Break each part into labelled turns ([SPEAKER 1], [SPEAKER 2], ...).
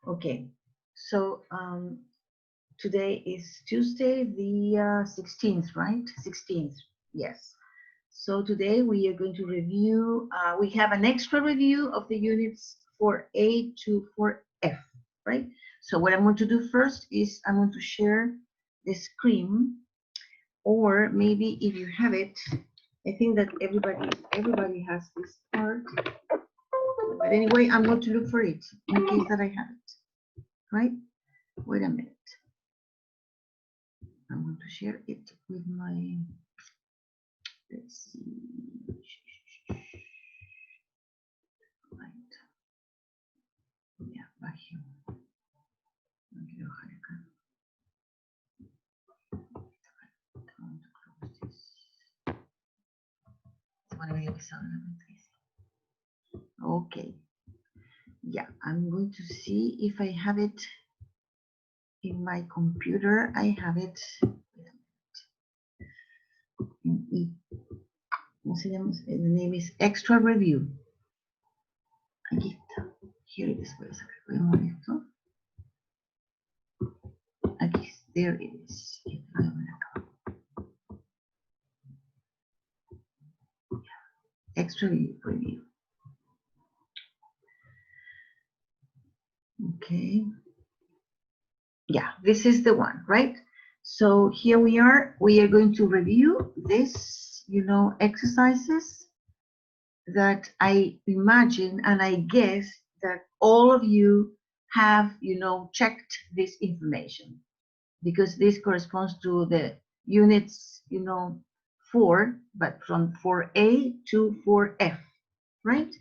[SPEAKER 1] Okay, so today is Tuesday, the 16th, right? 16th, yes. So today we are going to review, we have an extra review of the units 4A to 4F, right? So what I'm going to do first is I'm going to share the screen, or maybe if you have it, I think that everybody has this part. But anyway, I'm going to look for it in case that I have it, right? Wait a minute. I'm going to share it with my, let's see. Right. Yeah, back here. I want to close this. Okay. Yeah, I'm going to see if I have it in my computer. I have it in E. The name is Extra Review. Aquí está. Here it is. Voy a mover esto. Aquí, there it is. Extra Review. Okay. Yeah, this is the one, right? So here we are going to review this, exercises that I imagine and I guess that all of you have, checked this information, because this corresponds to the units, 4, but from 4A to 4F, right?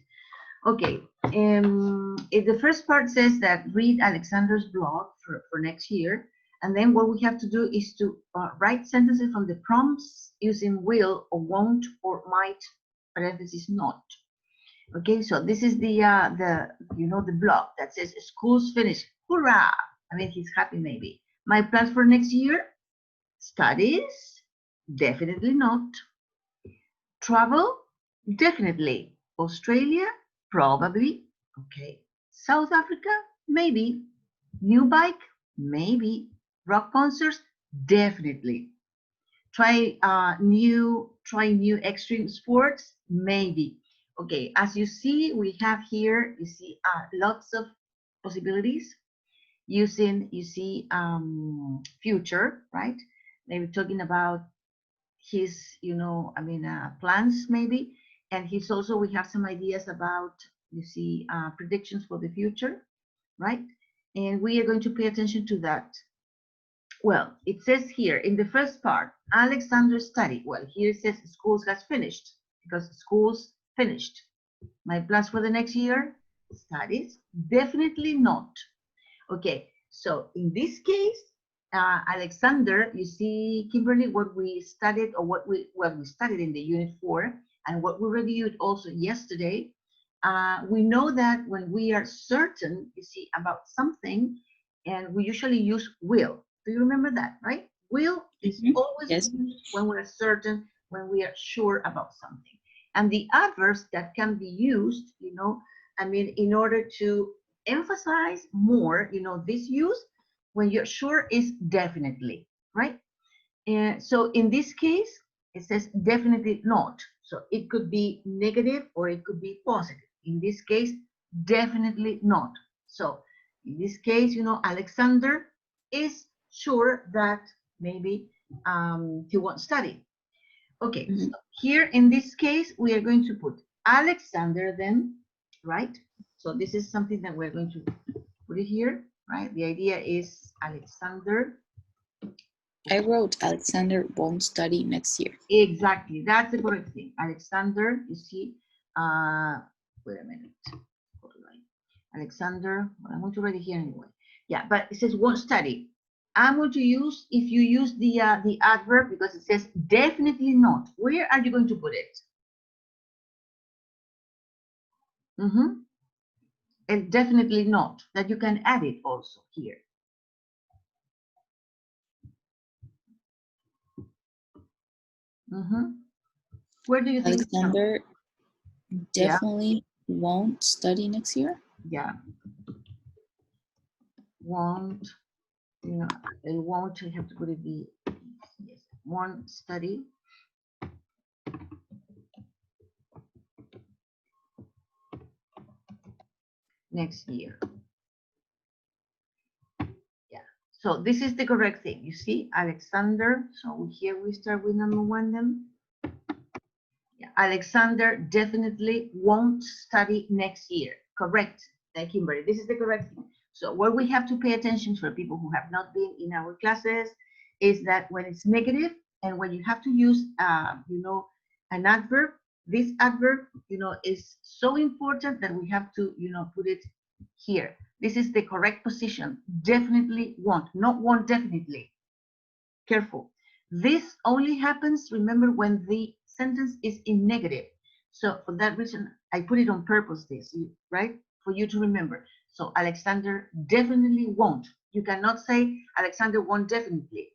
[SPEAKER 1] Okay, the first part says that read Alexander's blog for next year, and then what we have to do is to write sentences from the prompts using will or won't or might, parentheses not. Okay, so this is the blog that says school's finished. Hurrah! I mean, he's happy maybe. My plans for next year: studies, definitely not. Travel, definitely. Australia, probably. Okay. South Africa, maybe. New bike, maybe. Rock concerts, definitely. Try new extreme sports, maybe. Okay, as you see, we have here, you see lots of possibilities using, you see, future, right? Maybe talking about his, plans maybe. And he's also, we have some ideas about, you see, predictions for the future, right? And we are going to pay attention to that. Well, it says here in the first part, Alexander studied. Well, here it says schools has finished, because schools finished. My plans for the next year: studies, definitely not. Okay, so in this case, Alexander, you see, Kimberly, what we studied, or what we studied in the unit 4, and what we reviewed also yesterday, we know that when we are certain, you see, about something, and we usually use will. Do you remember that, right? Will is always used when we're certain, when we are sure about something. And the adverbs that can be used, in order to emphasize more, this use when you're sure is definitely, right? And so in this case, it says definitely not. So it could be negative or it could be positive. In this case, definitely not. So in this case, Alexander is sure that maybe he won't study. Okay, so here in this case, we are going to put Alexander then, right? So this is something that we're going to put it here, right? The idea is Alexander.
[SPEAKER 2] I wrote Alexander won't study next year.
[SPEAKER 1] Exactly, that's the correct thing. Alexander, you see, wait a minute. Alexander, well, I'm going to write it here anyway. Yeah, but it says won't study. I'm going to use, if you use the adverb, because it says definitely not. Where are you going to put it? And definitely not. That you can add it also here. Where do you think
[SPEAKER 2] Alexander definitely won't study next year?
[SPEAKER 1] Yeah. won't, you know, I won't, I have to put it the, yes, won't study next year. Yeah, so this is the correct thing. You see, Alexander, so here we start with number one then. Yeah, Alexander definitely won't study next year. Correct. Thank you, Kimberly. This is the correct thing. So what we have to pay attention for people who have not been in our classes is that when it's negative and when you have to use, you know, an adverb, this adverb, you know, is so important that we have to, you know, put it here. This is the correct position. Definitely won't, not won't definitely. Careful. This only happens, remember, when the sentence is in negative. So for that reason, I put it on purpose, this, right? For you to remember. So Alexander definitely won't. You cannot say Alexander won't definitely,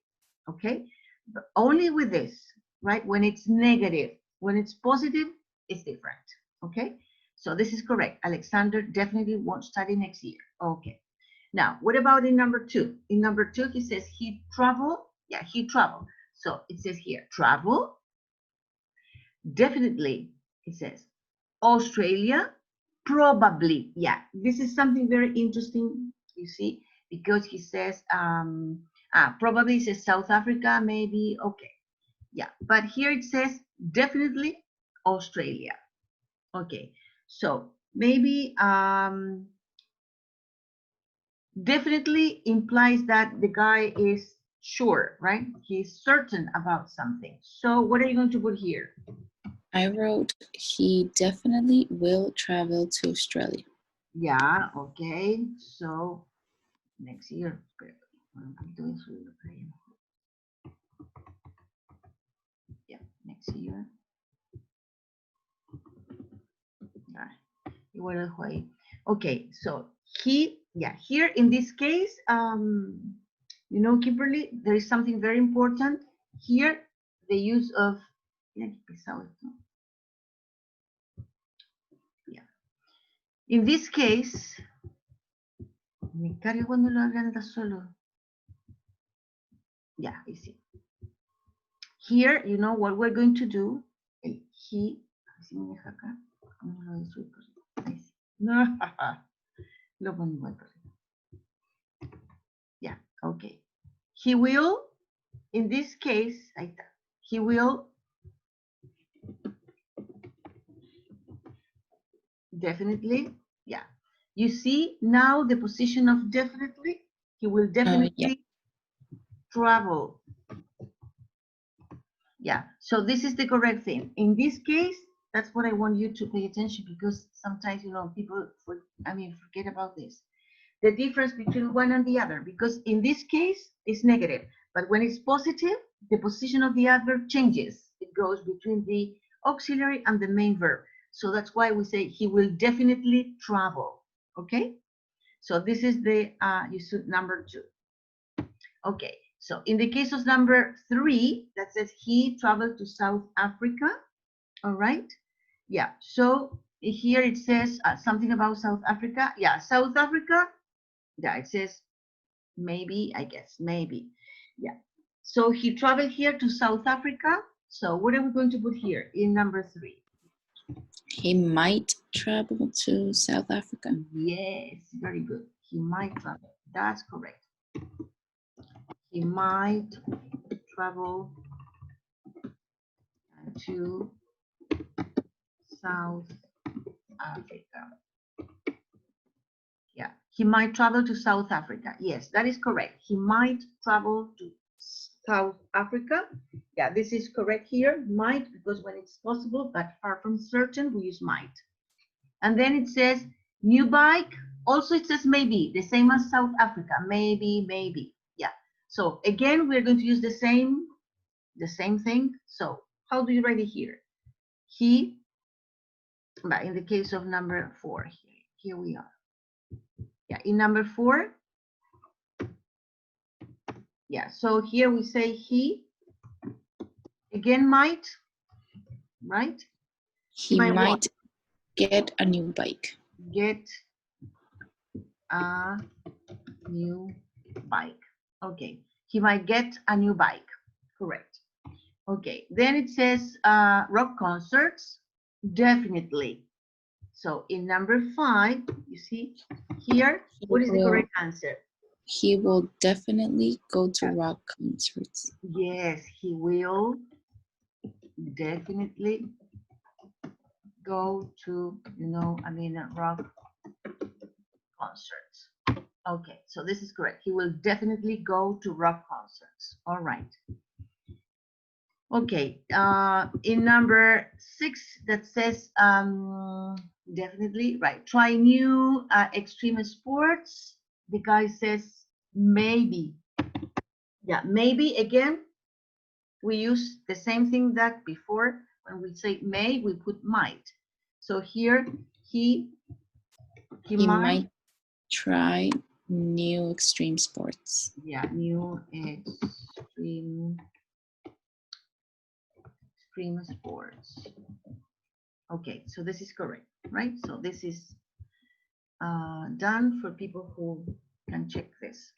[SPEAKER 1] okay? But only with this, right? When it's negative. When it's positive, it's different, okay? So this is correct. Alexander definitely won't study next year. Okay. Now, what about in number two? In number two, he says he traveled. Yeah, he traveled. So it says here, travel. Definitely, it says Australia. Probably. Yeah, this is something very interesting, you see, because he says, probably says South Africa, maybe. Okay. Yeah, but here it says definitely Australia. Okay. So maybe, definitely implies that the guy is sure, right? He's certain about something. So what are you going to put here?
[SPEAKER 2] I wrote, he definitely will travel to Australia.
[SPEAKER 1] Yeah, okay. So next year, I'm doing yeah, next year. Okay, so he, yeah, here in this case, you know, Kimberly, there is something very important here, the use of, yeah, in this case, me carga cuando lo anda solo. Yeah, I see. Here, you know what we're going to do. He, no, lo pongo igual. Yeah, okay. He will, in this case, he will definitely, yeah. You see now the position of definitely, he will definitely travel. Yeah, so this is the correct thing. In this case, that's what I want you to pay attention, because sometimes, you know, people, forget about this. The difference between one and the other, because in this case, it's negative. But when it's positive, the position of the adverb changes. It goes between the auxiliary and the main verb. So that's why we say he will definitely travel, okay? So this is the number two. Okay, so in the case of number three, that says he traveled to South Africa, all right? Yeah, so here it says something about South Africa. Yeah, South Africa, yeah, it says maybe, I guess, maybe. Yeah, so he traveled here to South Africa. So what are we going to put here in number three?
[SPEAKER 2] He might travel to South Africa.
[SPEAKER 1] Yes, very good. He might travel. That's correct. He might travel to South Africa. Yeah, he might travel to South Africa. Yes, that is correct. He might travel to South Africa. Yeah, this is correct here. Might, because when it's possible but far from certain, we use might. And then it says new bike. Also, it says maybe, the same as South Africa. Maybe, maybe. Yeah. So again, we're going to use the same thing. So how do you write it here? He, but in the case of number four, here we are. Yeah, in number four, yeah, so here we say he, again, might, right?
[SPEAKER 2] He might get a new bike.
[SPEAKER 1] Get a new bike. Okay, he might get a new bike. Correct. Okay, then it says rock concerts, definitely. So in number 5, you see here, what is the correct answer?
[SPEAKER 2] He will definitely go to rock concerts.
[SPEAKER 1] Yes, he will definitely go to, rock concerts. Okay, so this is correct. He will definitely go to rock concerts. All right. Okay, in number 6, that says definitely, right. Try new extreme sports. The guy says maybe. Yeah, maybe again, we use the same thing that before. When we say may, we put might. So here, he might
[SPEAKER 2] try new extreme sports.
[SPEAKER 1] Yeah, new extreme sports. Okay, so this is correct, right? So this is done for people who can check this.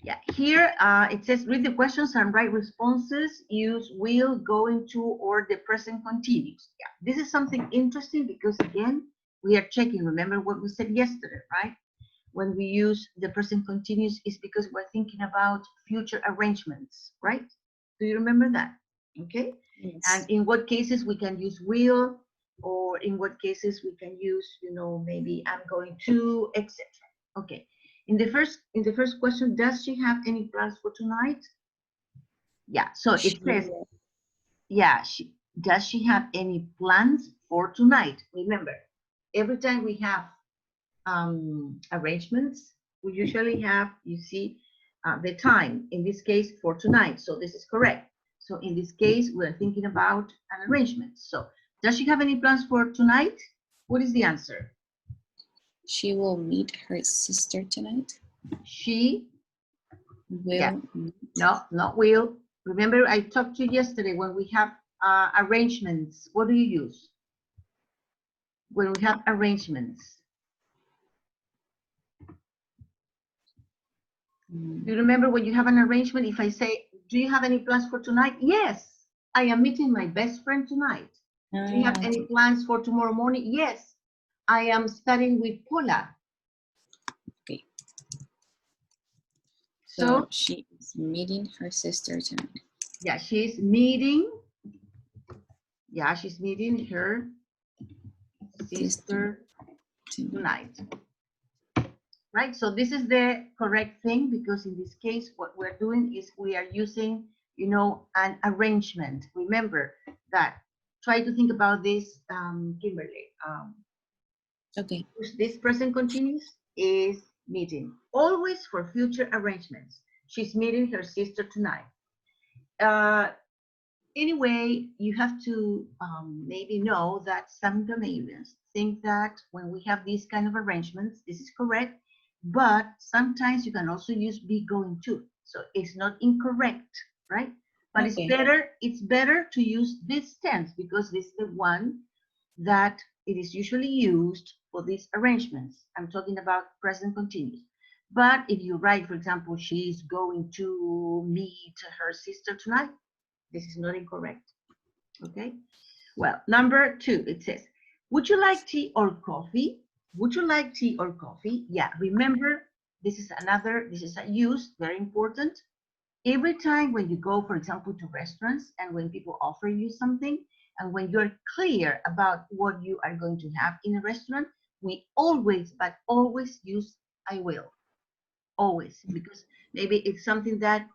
[SPEAKER 1] Yeah, here it says read the questions and write responses. Use will, going to, or the present continuous. Yeah, this is something interesting because again, we are checking. Remember what we said yesterday, right? When we use the present continuous is because we're thinking about future arrangements, right? Do you remember that? Okay.
[SPEAKER 2] Yes.
[SPEAKER 1] And in what cases we can use will, or in what cases we can use, maybe I'm going to, etc. Okay. In the first question, does she have any plans for tonight? Yeah. So it says, yeah, does she have any plans for tonight? Remember, every time we have arrangements, we usually have, you see, the time, in this case, for tonight. So this is correct. So in this case, we're thinking about an arrangement. So does she have any plans for tonight? What is the answer?
[SPEAKER 2] She will meet her sister tonight.
[SPEAKER 1] She
[SPEAKER 2] will.
[SPEAKER 1] Yeah. No, not will. Remember, I talked to you yesterday when we have arrangements. What do you use when we have arrangements? Do you remember when you have an arrangement, if I say, do you have any plans for tonight? Yes, I am meeting my best friend tonight. Do you have any plans for tomorrow morning? Yes, I am studying with Paula.
[SPEAKER 2] Okay. So she is meeting her sister tonight.
[SPEAKER 1] Yeah, she's meeting. Yeah, she's meeting her sister tonight. Right, so this is the correct thing because in this case, what we're doing is we are using, an arrangement. Remember that. Try to think about this, Kimberly.
[SPEAKER 2] Okay.
[SPEAKER 1] This present continuous is meeting. Always for future arrangements. She's meeting her sister tonight. Anyway, you have to maybe know that some grammarians think that when we have these kind of arrangements, this is correct, but sometimes you can also use be going to. So it's not incorrect, right? But it's better to use this tense because this is the one that it is usually used for these arrangements. I'm talking about present continuous. But if you write, for example, she's going to meet her sister tonight, this is not incorrect. Okay. Well, number 2, it says, would you like tea or coffee? Would you like tea or coffee? Yeah, remember, this is a use, very important. Every time when you go, for example, to restaurants and when people offer you something and when you're clear about what you are going to have in a restaurant, we always use I will. Always, because maybe it's something that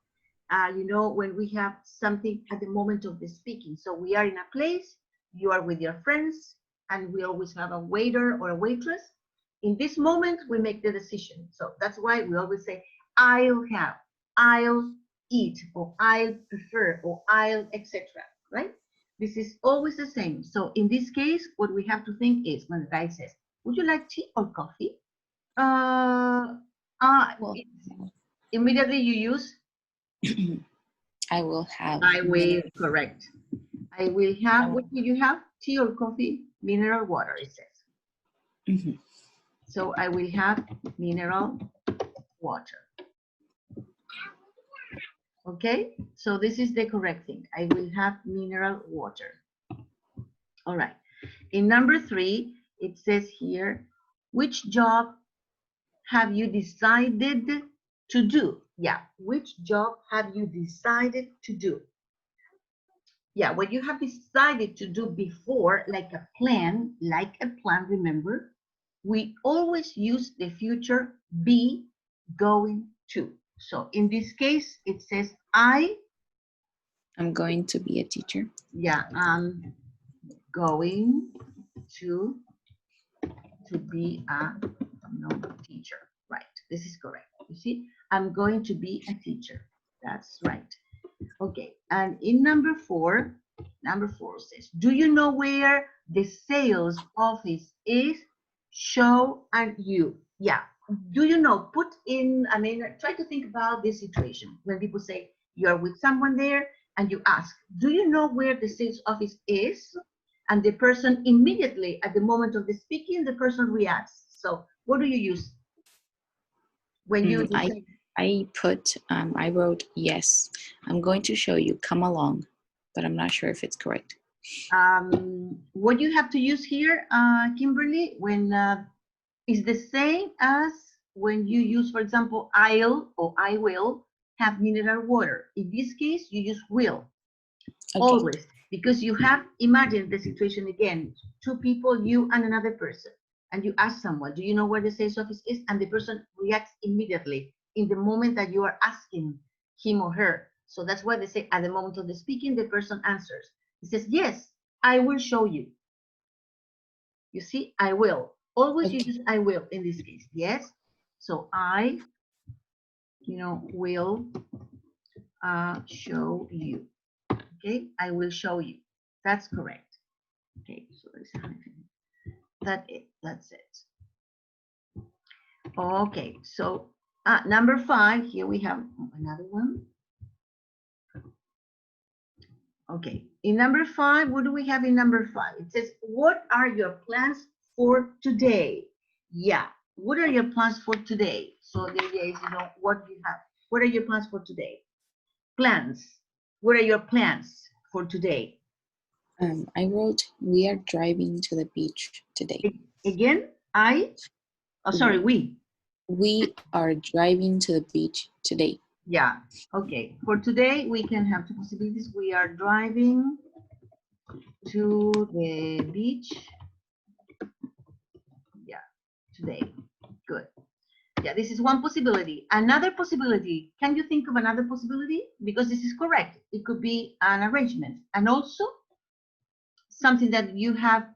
[SPEAKER 1] when we have something at the moment of the speaking. So we are in a place, you are with your friends, and we always have a waiter or a waitress. In this moment, we make the decision. So that's why we always say, I'll have, I'll eat, or I'll prefer, or I'll, etc. Right? This is always the same. So in this case, what we have to think is when the guy says, would you like tea or coffee? Immediately you use
[SPEAKER 2] I will have.
[SPEAKER 1] I will, correct. I will have, what do you have? Tea or coffee? Mineral water, it says. So I will have mineral water. Okay, so this is the correct thing. I will have mineral water. All right. In number 3, it says here, which job have you decided to do? Yeah, which job have you decided to do? Yeah, what you have decided to do before, like a plan, remember, we always use the future be going to. So in this case, it says
[SPEAKER 2] I'm going to be a teacher.
[SPEAKER 1] I'm going to be a teacher. Right, this is correct. You see, I'm going to be a teacher. That's right. Okay, and in number 4 says, do you know where the sales office is? Show and you. Yeah, do you know? Put in, I mean, try to think about this situation when people say you're with someone there and you ask, do you know where the sales office is? And the person immediately at the moment of the speaking, the person reacts. So what do you use when you decide?
[SPEAKER 2] I wrote, yes, I'm going to show you, come along, but I'm not sure if it's correct.
[SPEAKER 1] What you have to use here, Kimberly, when is the same as when you use, for example, I'll or I will have mineral water. In this case, you use will,
[SPEAKER 2] Okay.
[SPEAKER 1] always, because you have, imagine the situation again, 2 people, you and another person, and you ask someone, do you know where the sales office is? And the person reacts immediately in the moment that you are asking him or her. So that's why they say at the moment of the speaking, the person answers. He says, yes, I will show you. You see, I will. Always
[SPEAKER 2] Okay.
[SPEAKER 1] you use I will in this case. Yes. So I, will show you. Okay. I will show you. That's correct. Okay. So that's it. Okay. So number 5, here we have another one. Okay. In number 5, what do we have in number 5? It says, what are your plans for today? Yeah. What are your plans for today? So the idea is, what you have. What are your plans for today? Plans. What are your plans for today?
[SPEAKER 2] I wrote, we are driving to the beach today.
[SPEAKER 1] Again, we.
[SPEAKER 2] We are driving to the beach today.
[SPEAKER 1] Yeah. Okay. For today, we can have 2 possibilities. We are driving to the beach. Yeah. Today. Good. Yeah, this is one possibility. Another possibility, can you think of another possibility? Because this is correct. It could be an arrangement. And also something that you have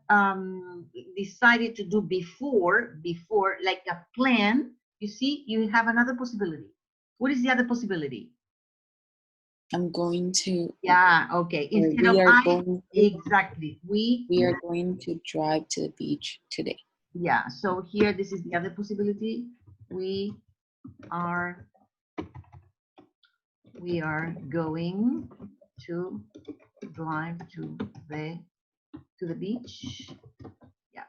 [SPEAKER 1] decided to do before, like a plan. You see, you have another possibility. What is the other possibility?
[SPEAKER 2] I'm going to.
[SPEAKER 1] Yeah, okay. Instead of exactly. We
[SPEAKER 2] are going to drive to the beach today.
[SPEAKER 1] Yeah, so here, this is the other possibility. We are going to drive to the beach. Yeah,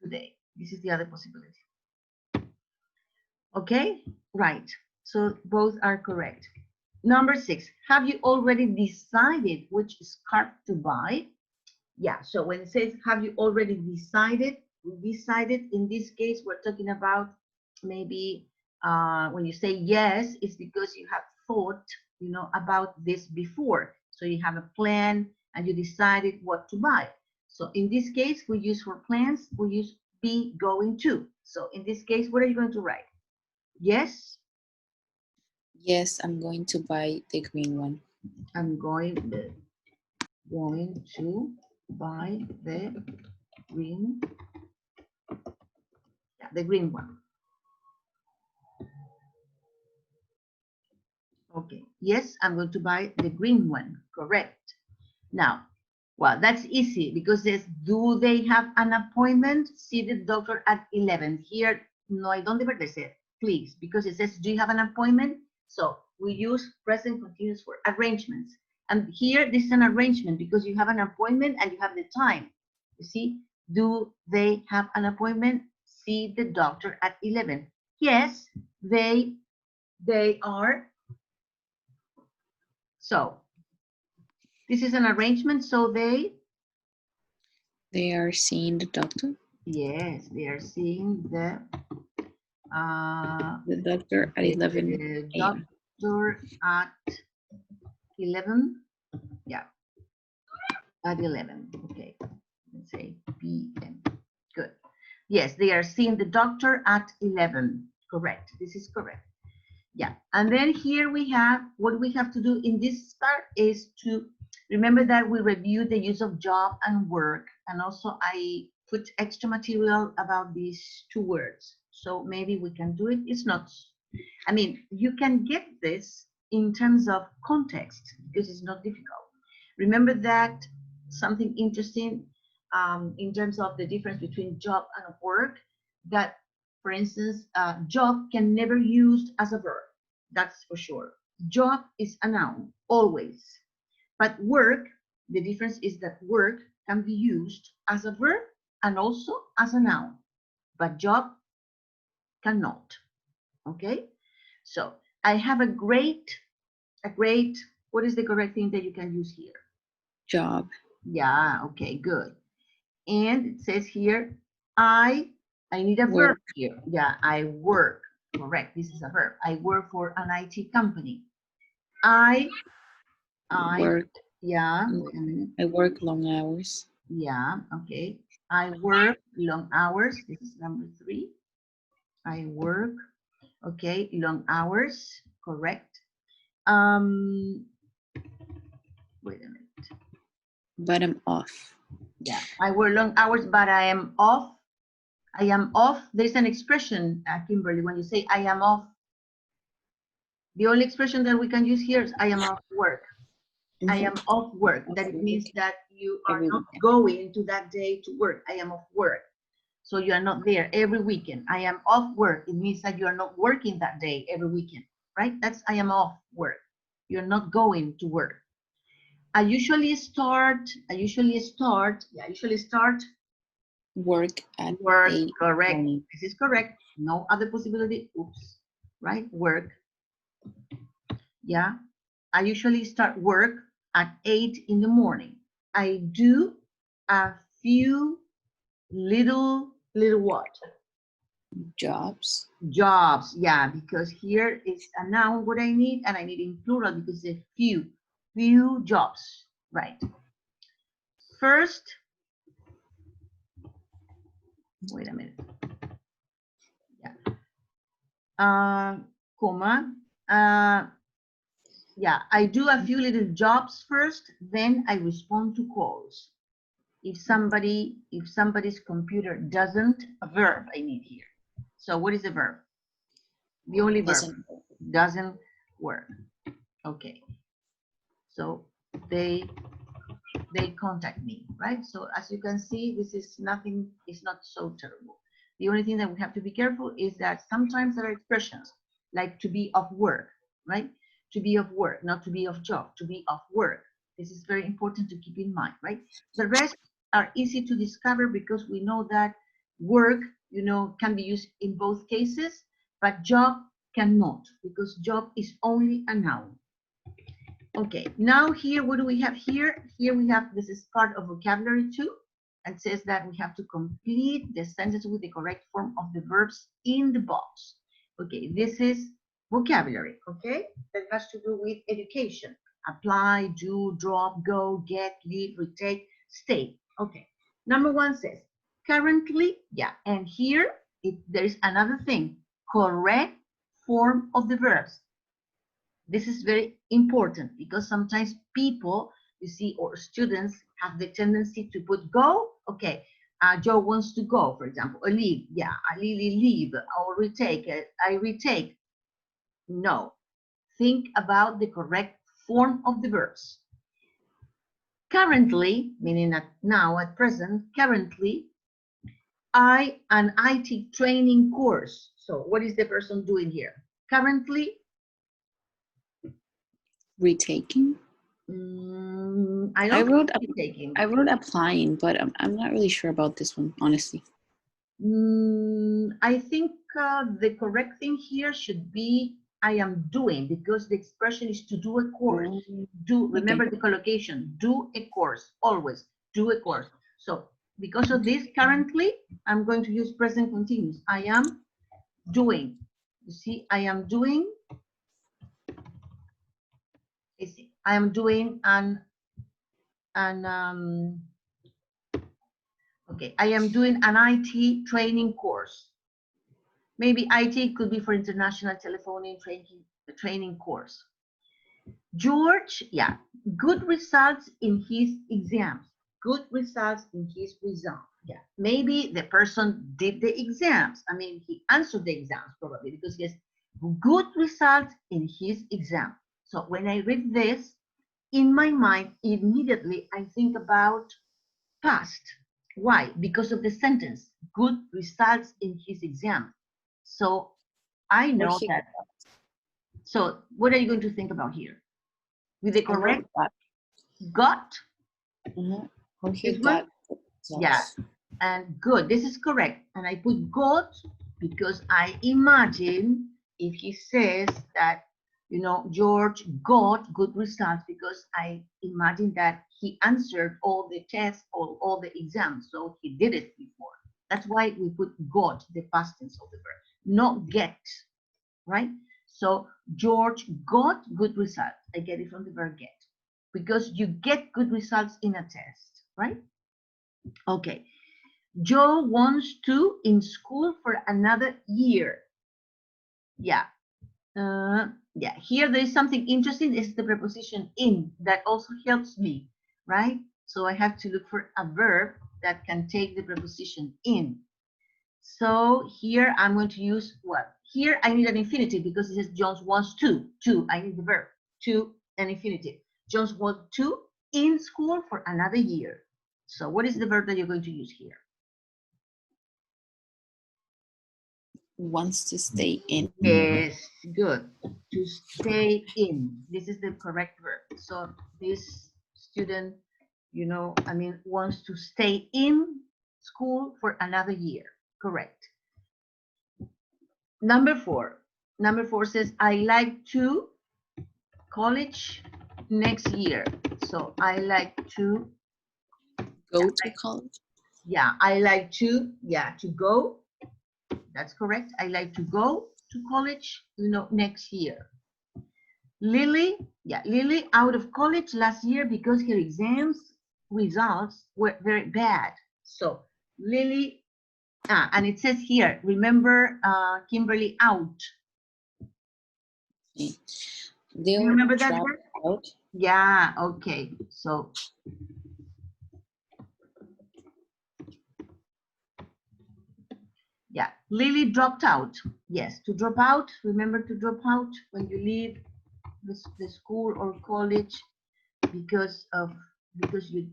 [SPEAKER 1] today. This is the other possibility. Okay, right. So both are correct. Number 6, have you already decided which scarf to buy? Yeah, so when it says, have you already decided? In this case, we're talking about maybe when you say yes, it's because you have thought, about this before. So you have a plan and you decided what to buy. So in this case, we use for plans, we use be going to. So in this case, what are you going to write? Yes?
[SPEAKER 2] Yes, I'm going to buy the green one.
[SPEAKER 1] I'm going to buy the green, the green one. Okay, yes, I'm going to buy the green one, correct. Now, well, that's easy because there's, do they have an appointment? See the doctor at 11. Here, no, I don't say, please, because it says, do you have an appointment? So we use present continuous for arrangements. And here, this is an arrangement because you have an appointment and you have the time. You see, do they have an appointment? See the doctor at 11. Yes, they are So this is an arrangement. So
[SPEAKER 2] They are seeing the doctor.
[SPEAKER 1] yes, they are seeing the
[SPEAKER 2] doctor at 11 a.m.
[SPEAKER 1] doctor at 11. Yeah, at 11. Okay, let's say p.m. Good. Yes, they are seeing the doctor at 11. Correct. This is correct. Yeah. And then here we have, what we have to do in this part is to remember that we reviewed the use of job and work. And also I put extra material about these two words. So maybe we can do it. It's not, I mean, you can get this in terms of context because it's not difficult. Remember that something interesting in terms of the difference between job and work, that, for instance, job can never used as a verb. That's for sure. Job is a noun, always. But work, the difference is that work can be used as a verb and also as a noun. But job cannot. Okay? So I have a great, what is the correct thing that you can use here?
[SPEAKER 2] Job.
[SPEAKER 1] Yeah, okay, good. And it says here, I need a verb here. Yeah, I work. Correct, this is a verb. I work for an IT company. I
[SPEAKER 2] work.
[SPEAKER 1] Yeah, wait a minute.
[SPEAKER 2] I work long hours.
[SPEAKER 1] Yeah, okay. I work long hours. This is number 3. I work, okay, long hours. Correct. Wait a minute.
[SPEAKER 2] But I'm off.
[SPEAKER 1] Yeah, I work long hours, but I am off. I am off. There's an expression, Kimberly, when you say I am off. The only expression that we can use here is I am off work. I am off work. That it means that you are not going to that day to work. I am off work. So you are not there every weekend. I am off work. It means that you are not working that day every weekend, right? That's I am off work. You're not going to work. I usually start
[SPEAKER 2] work at
[SPEAKER 1] work.
[SPEAKER 2] 8.
[SPEAKER 1] Correct. This is correct. No other possibility. Oops. Right? Work. Yeah. I usually start work at 8 in the morning. I do a few little what?
[SPEAKER 2] Jobs.
[SPEAKER 1] Jobs. Yeah, because here is a noun what I need, and I need in plural because it's few jobs. Right. First, wait a minute. Yeah. Comma. Yeah, I do a few little jobs first, then I respond to calls. If somebody's computer doesn't, a verb I need here. So what is the verb? The only verb. Doesn't work. Okay. So they contact me, right? So as you can see, this is nothing, it's not so terrible. The only thing that we have to be careful is that sometimes there are expressions like to be off work, right? To be off work, not to be off job, to be off work. This is very important to keep in mind, right? The rest are easy to discover because we know that work, can be used in both cases, but job cannot because job is only a noun. Okay, now here, what do we have here? Here we have, this is part of vocabulary too, and says that we have to complete the sentence with the correct form of the verbs in the box. Okay, this is vocabulary, okay? That has to do with education. Apply, do, drop, go, get, leave, retake, stay. Okay, number 1 says, currently, yeah, and here there is another thing, correct form of the verbs. This is very important because sometimes people, you see, or students have the tendency to put go. Okay, Joe wants to go, for example, or leave. Yeah, I leave, or retake. I retake. No, think about the correct form of the verbs. Currently, meaning at now, at present, currently, an IT training course. So what is the person doing here? Currently,
[SPEAKER 2] retaking.
[SPEAKER 1] I wrote
[SPEAKER 2] applying, but I'm not really sure about this one, honestly.
[SPEAKER 1] I think the correct thing here should be I am doing, because the expression is to do a course. Do, remember the collocation, do a course, always do a course. So because of this, currently, I'm going to use present continuous. I am doing. You see, I am doing. I am doing okay, I am doing an IT training course. Maybe IT could be for international telephony training course. George, yeah, good results in his exams. Good results in his result. Yeah, maybe the person did the exams. I mean, he answered the exams probably because he has good results in his exam. So when I read this, in my mind, immediately I think about past. Why? Because of the sentence, good results in his exam. So I know that. So what are you going to think about here? With the correct got?
[SPEAKER 2] Or he got results.
[SPEAKER 1] Yeah, and good. This is correct. And I put got because I imagine if he says that, you know, George got good results, because I imagine that he answered all the tests, all the exams, so he did it before. That's why we put got, the past tense of the verb, not get, right? So George got good results. I get it from the verb get, because you get good results in a test, right? Okay. Joe wants to in school for another year. Yeah. Yeah, here there is something interesting. It's the preposition in that also helps me, right? So I have to look for a verb that can take the preposition in. So here I'm going to use what? Here I need an infinitive because it says John wants to. I need the verb to, an infinitive. John wants to in school for another year. So what is the verb that you're going to use here?
[SPEAKER 2] Wants to stay in.
[SPEAKER 1] Yes, good. To stay in. This is the correct verb. So this student, you know, I mean, wants to stay in school for another year. Correct. Number four. Number four says, I like to college next year. So I like to
[SPEAKER 2] Go to college.
[SPEAKER 1] Yeah, I like to, to go. That's correct. I like to go to college, you know, next year. Lily, Lily out of college last year because her exams results were very bad. So Lily, and it says here, remember Kimberly out.
[SPEAKER 2] Okay.
[SPEAKER 1] You remember that word?
[SPEAKER 2] Out.
[SPEAKER 1] Yeah, okay. So yeah, Lily dropped out. Yes, to drop out. Remember to drop out when you leave the school or college because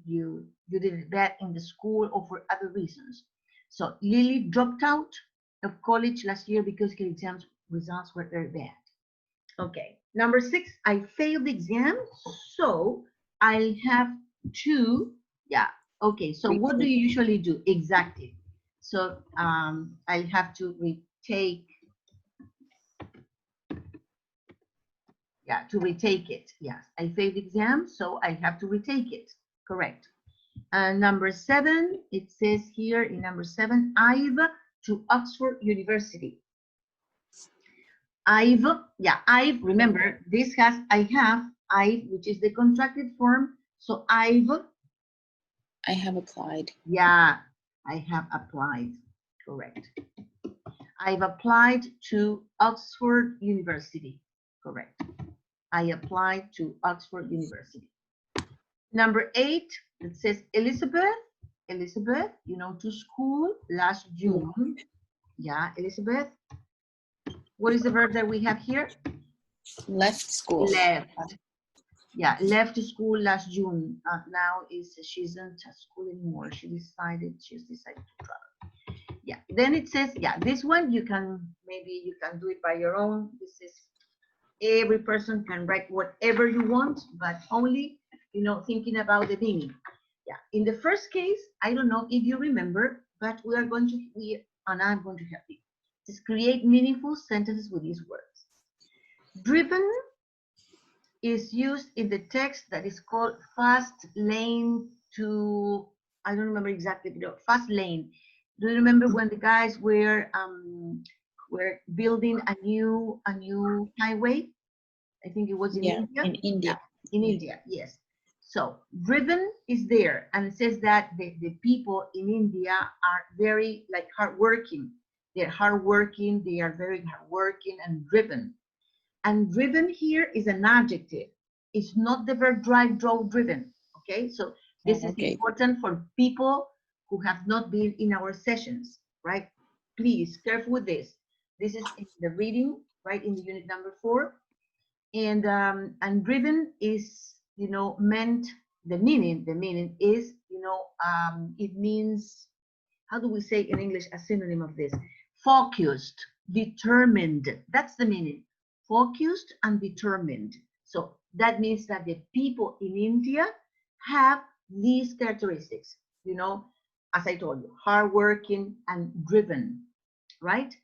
[SPEAKER 1] you did bad in the school or for other reasons. So Lily dropped out of college last year because her exams results were very bad. Okay, number 6, I failed the exam, so I'll have to, okay, so what do you usually do? Exactly. So I'll have to retake, to retake it. Yes, I failed the exam, so I have to retake it. Correct. Number 7, it says here in number 7, I've to Oxford University. Remember, this has I have, which is the contracted form. So I
[SPEAKER 2] have applied.
[SPEAKER 1] Yeah, I have applied. Correct. I've applied to Oxford University. Correct. I applied to Oxford University. Number 8, it says Elizabeth, to school last June. Yeah, Elizabeth. What is the verb that we have here?
[SPEAKER 2] Left school.
[SPEAKER 1] Left. Yeah, left school last June. Now she isn't at school anymore. She's decided to travel. Yeah, then it says, this one you can do it by your own. This is every person can write whatever you want, but only, thinking about the meaning. Yeah, in the first case, I don't know if you remember, but I'm going to help you. Just create meaningful sentences with these words. Driven is used in the text that is called fast lane to, I don't remember exactly, fast lane. Do you remember when the guys were building a new highway? I think it was in
[SPEAKER 2] Yeah,
[SPEAKER 1] India.
[SPEAKER 2] in
[SPEAKER 1] Yeah,
[SPEAKER 2] India.
[SPEAKER 1] in
[SPEAKER 2] Yeah.
[SPEAKER 1] India, yes. So driven is there, and it says that the people in India are very like hardworking. They're hardworking. They are very hardworking and driven. And driven here is an adjective. It's not the verb drive, drove, driven. Okay, so this is
[SPEAKER 2] Okay.
[SPEAKER 1] important for people who have not been in our sessions, right? Please, careful with this. This is in the reading, right, in the unit number 4. And driven is, meant, the meaning is, it means, how do we say in English a synonym of this? Focused, determined. That's the meaning. Focused and determined. So that means that the people in India have these characteristics, as I told you, hardworking and driven, right?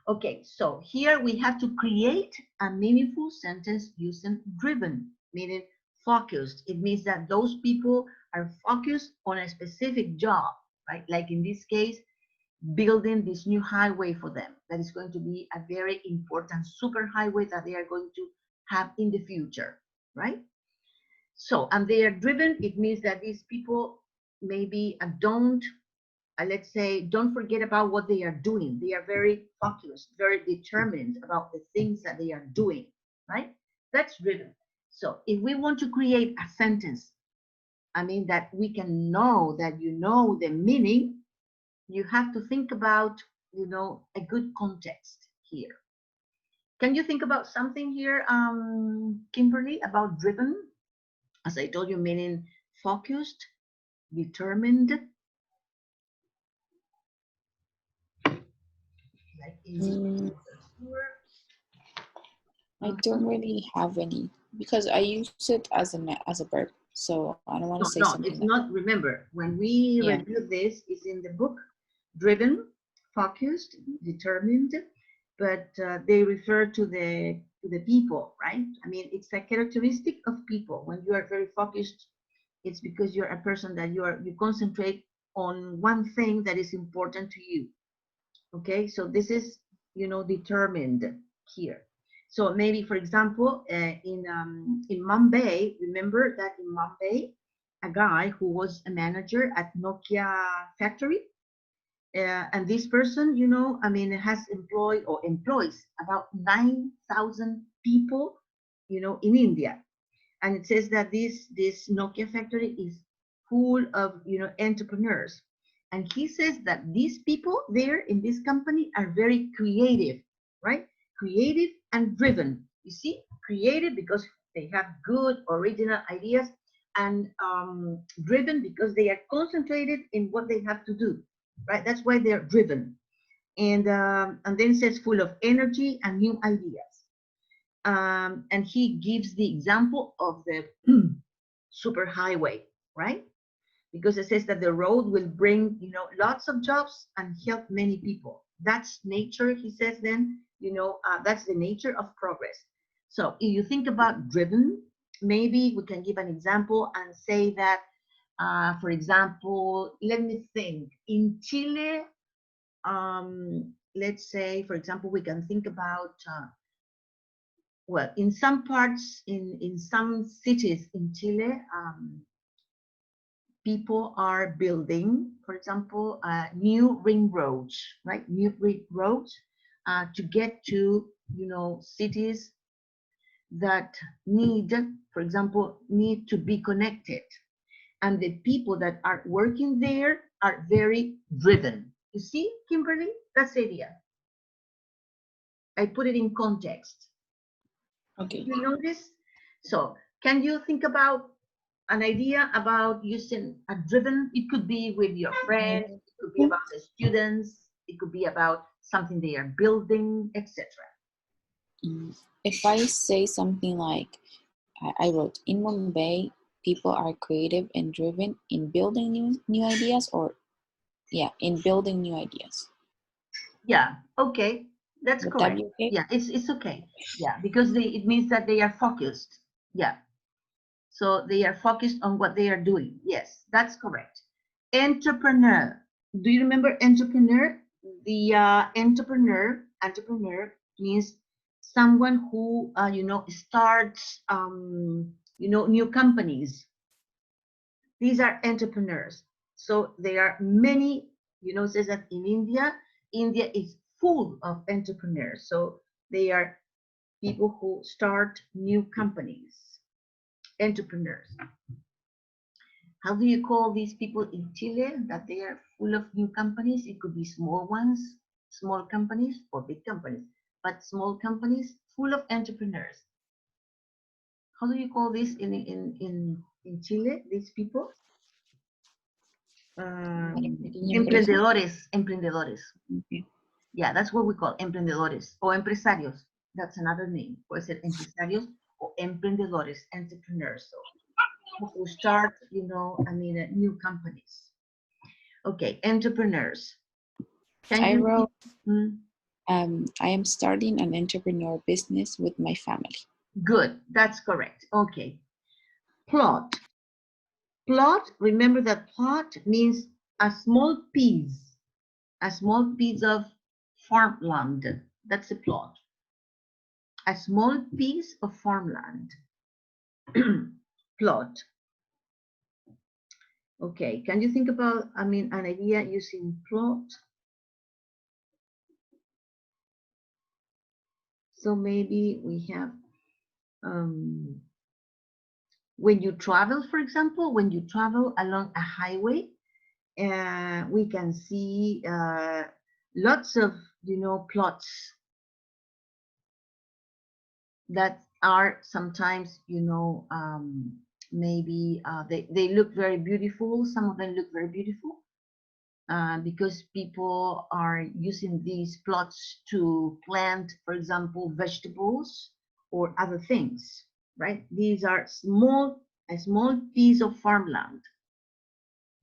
[SPEAKER 1] Okay, so here we have to create a meaningful sentence using driven, meaning focused. It means that those people are focused on a specific job, right? Like in this case, building this new highway for them. That is going to be a very important super highway that they are going to have in the future, right? So, and they are driven, it means that these people maybe don't, let's say, don't forget about what they are doing. They are very focused, very determined about the things that they are doing, right? That's driven. So if we want to create a sentence, I mean, that we can know that you know the meaning, you have to think about, a good context here. Can you think about something here, Kimberly, about driven? As I told you, meaning focused, determined, like in the
[SPEAKER 2] Mm,
[SPEAKER 1] tour.
[SPEAKER 2] I don't really have any because I use it as a verb. So I don't want to
[SPEAKER 1] No,
[SPEAKER 2] say
[SPEAKER 1] no,
[SPEAKER 2] something
[SPEAKER 1] it's
[SPEAKER 2] that,
[SPEAKER 1] not. Remember, when we
[SPEAKER 2] yeah.
[SPEAKER 1] review this, it's in the book, driven, focused, determined, but they refer to the people, right? I mean, it's a characteristic of people. When you are very focused, it's because you're a person that you concentrate on one thing that is important to you. Okay, so this is, determined here. So maybe, for example, in Mumbai, remember that in Mumbai, a guy who was a manager at Nokia factory, and this person, I mean, has employed or employs about 9,000 people, in India. And it says that this Nokia factory is full of, entrepreneurs. And he says that these people there in this company are very creative, right? Creative and driven. You see, creative because they have good original ideas, and driven because they are concentrated in what they have to do, right? That's why they're driven. And then it says full of energy and new ideas. And he gives the example of the superhighway, right? Because it says that the road will bring, lots of jobs and help many people. That's nature, he says. Then, that's the nature of progress. So if you think about driven, maybe we can give an example and say that, for example, let me think. In Chile, let's say, for example, we can think about well, in some parts, in some cities in Chile, people are building, for example, new ring roads, right? New ring roads to get to, cities that need, for example, need to be connected. And the people that are working there are very driven. You see, Kimberly, that's the idea. I put it in context.
[SPEAKER 2] Okay.
[SPEAKER 1] You notice? So can you think about an idea about using a driven? It could be with your friends, it could be about the students, it could be about something they are building, etc.
[SPEAKER 2] If I say something like, I wrote, in Mumbai, people are creative and driven in building new ideas, or yeah, in building new ideas.
[SPEAKER 1] Yeah, okay. That's
[SPEAKER 2] Would that
[SPEAKER 1] correct.
[SPEAKER 2] be okay?
[SPEAKER 1] Yeah, it's okay. Yeah, because it means that they are focused. Yeah. So they are focused on what they are doing. Yes, that's correct. Entrepreneur. Do you remember entrepreneur? The entrepreneur means someone who starts new companies. These are entrepreneurs. So there are many. It says that in India is full of entrepreneurs. So they are people who start new companies, entrepreneurs. How do you call these people in Chile that they are full of new companies? It could be small ones, small companies, or big companies, but small companies full of entrepreneurs. How do you call this in Chile? These people,
[SPEAKER 2] Mujeres pequeñas empresas.
[SPEAKER 1] emprendedores.
[SPEAKER 2] Okay.
[SPEAKER 1] Yeah, that's what we call emprendedores o empresarios. That's another name. Puede ser empresarios o emprendedores, entrepreneurs. So who start, new companies. Okay, entrepreneurs. Can
[SPEAKER 2] I
[SPEAKER 1] you
[SPEAKER 2] wrote,
[SPEAKER 1] mm,
[SPEAKER 2] I am starting an entrepreneur business with my family.
[SPEAKER 1] good, that's correct. Okay. Plot. Plot, remember that plot means a small piece of farmland. That's a plot. A small piece of farmland. Plot. Okay, can you think about, an idea using plot? So maybe we have, when you travel, for example, when you travel along a highway, we can see lots of, plots that are sometimes, maybe they look very beautiful. Some of them look very beautiful because people are using these plots to plant, for example, vegetables or other things, right? These are a small piece of farmland.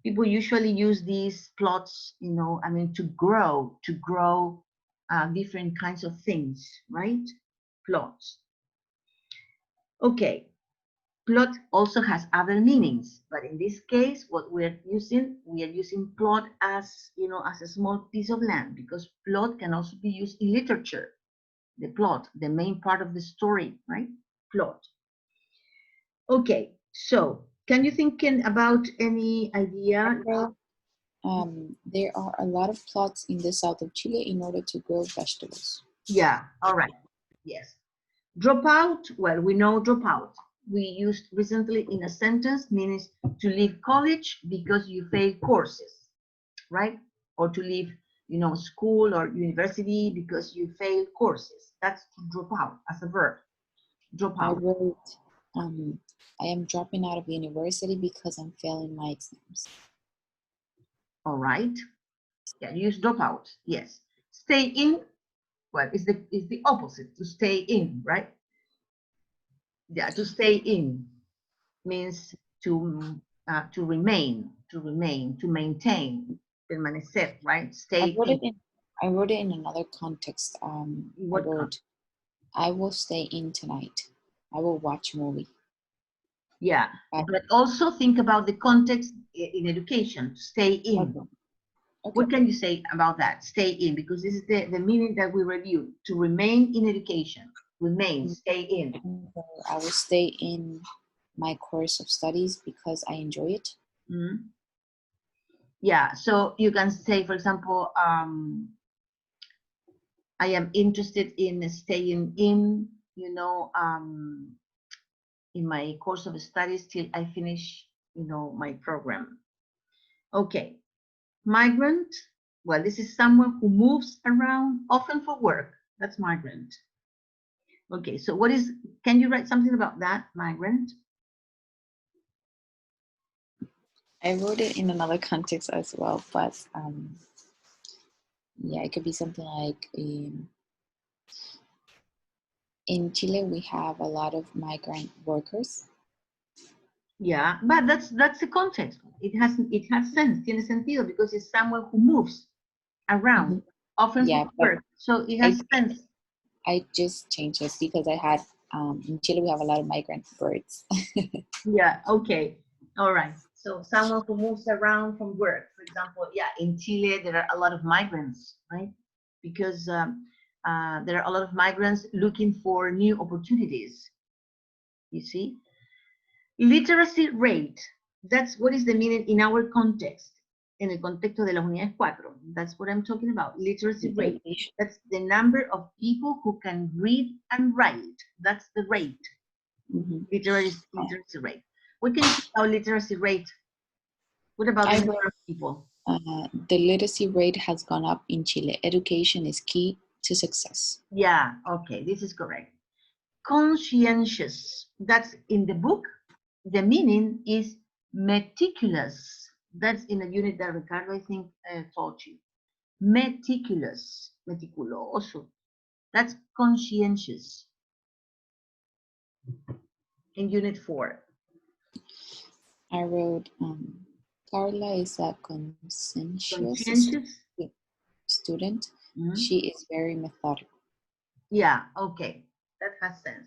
[SPEAKER 1] People usually use these plots, to grow different kinds of things, right? Plots. Okay, plot also has other meanings, but in this case, what we are using plot as, as a small piece of land, because plot can also be used in literature. The plot, the main part of the story, right? Plot. Okay, so can you think about any idea?
[SPEAKER 2] There are a lot of plots in the south of Chile in order to grow vegetables.
[SPEAKER 1] Yeah, all right. Yes. Drop out, well, we know drop out. We used recently in a sentence means to leave college because you failed courses, right? Or to leave, school or university because you failed courses. That's to drop out as a verb. Drop
[SPEAKER 2] I
[SPEAKER 1] out.
[SPEAKER 2] wrote, I am dropping out of university because I'm failing my exams.
[SPEAKER 1] All right. Yeah, use drop out. Yes. Stay in, well, is the opposite to stay in, right? Yeah, to stay in means to remain, to maintain, permanecer, right?
[SPEAKER 2] I
[SPEAKER 1] Stay
[SPEAKER 2] wrote
[SPEAKER 1] in.
[SPEAKER 2] it in. I wrote it in another context. I
[SPEAKER 1] What
[SPEAKER 2] wrote, I will stay in tonight. I will watch a movie.
[SPEAKER 1] Yeah,
[SPEAKER 2] But,
[SPEAKER 1] but also think about the context in education. Stay in.
[SPEAKER 2] okay.
[SPEAKER 1] What can you say about that? Stay in, because this is the meaning that we review. To remain in education. Remain, stay in.
[SPEAKER 2] So I will stay in my course of studies because I enjoy it.
[SPEAKER 1] Mm. Yeah, so you can say, for example, I am interested in staying in, in my course of studies till I finish, my program. Okay, migrant. Well, this is someone who moves around, often for work. That's migrant. Okay, so can you write something about that, migrant?
[SPEAKER 2] I wrote it in another context as well, but yeah, it could be something like in Chile we have a lot of migrant workers.
[SPEAKER 1] Yeah, but that's the context. It has sense, tiene sentido, because it's someone who moves around. often
[SPEAKER 2] Yeah,
[SPEAKER 1] for
[SPEAKER 2] but
[SPEAKER 1] work. So it
[SPEAKER 2] I
[SPEAKER 1] has sense.
[SPEAKER 2] I just changed it because I had in Chile we have a lot of migrant birds.
[SPEAKER 1] Yeah, okay. All right. So someone who moves around from work, for example, yeah, in Chile, there are a lot of migrants, right? Because there are a lot of migrants looking for new opportunities, you see? Literacy rate, that's what is the meaning in our context, en el contexto de las unidades 4. That's what I'm talking about, literacy rate.
[SPEAKER 2] Education.
[SPEAKER 1] That's the number of people who can read and write. That's the rate, literacy rate. What can you say about literacy rate? What about the
[SPEAKER 2] I
[SPEAKER 1] number
[SPEAKER 2] wrote
[SPEAKER 1] of people?
[SPEAKER 2] the literacy rate has gone up in Chile. Education is key to success.
[SPEAKER 1] Yeah, okay, this is correct. Conscientious, that's in the book. The meaning is meticulous. That's in a unit that Ricardo, I think, taught you. Meticulous, meticuloso. That's conscientious in unit 4.
[SPEAKER 2] I wrote Carla is a conscientious
[SPEAKER 1] Conscientious?
[SPEAKER 2] student.
[SPEAKER 1] Mhm.
[SPEAKER 2] She is very methodical.
[SPEAKER 1] Yeah, okay, that has sense.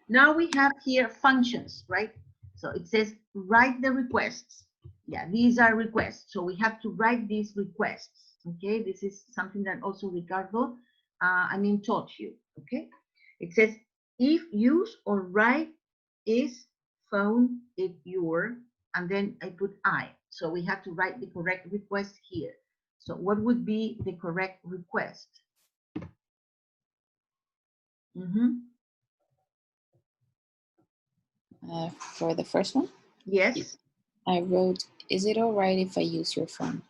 [SPEAKER 1] Now we have here functions, right? So it says write the requests. Yeah, these are requests. So we have to write these requests. Okay, this is something that also Ricardo, taught you. Okay, it says if use or write is phone if your, and then I put I. So we have to write the correct request here. So what would be the correct request?
[SPEAKER 2] For the first one,
[SPEAKER 1] Yes.
[SPEAKER 2] I wrote, is it all right if I use your phone?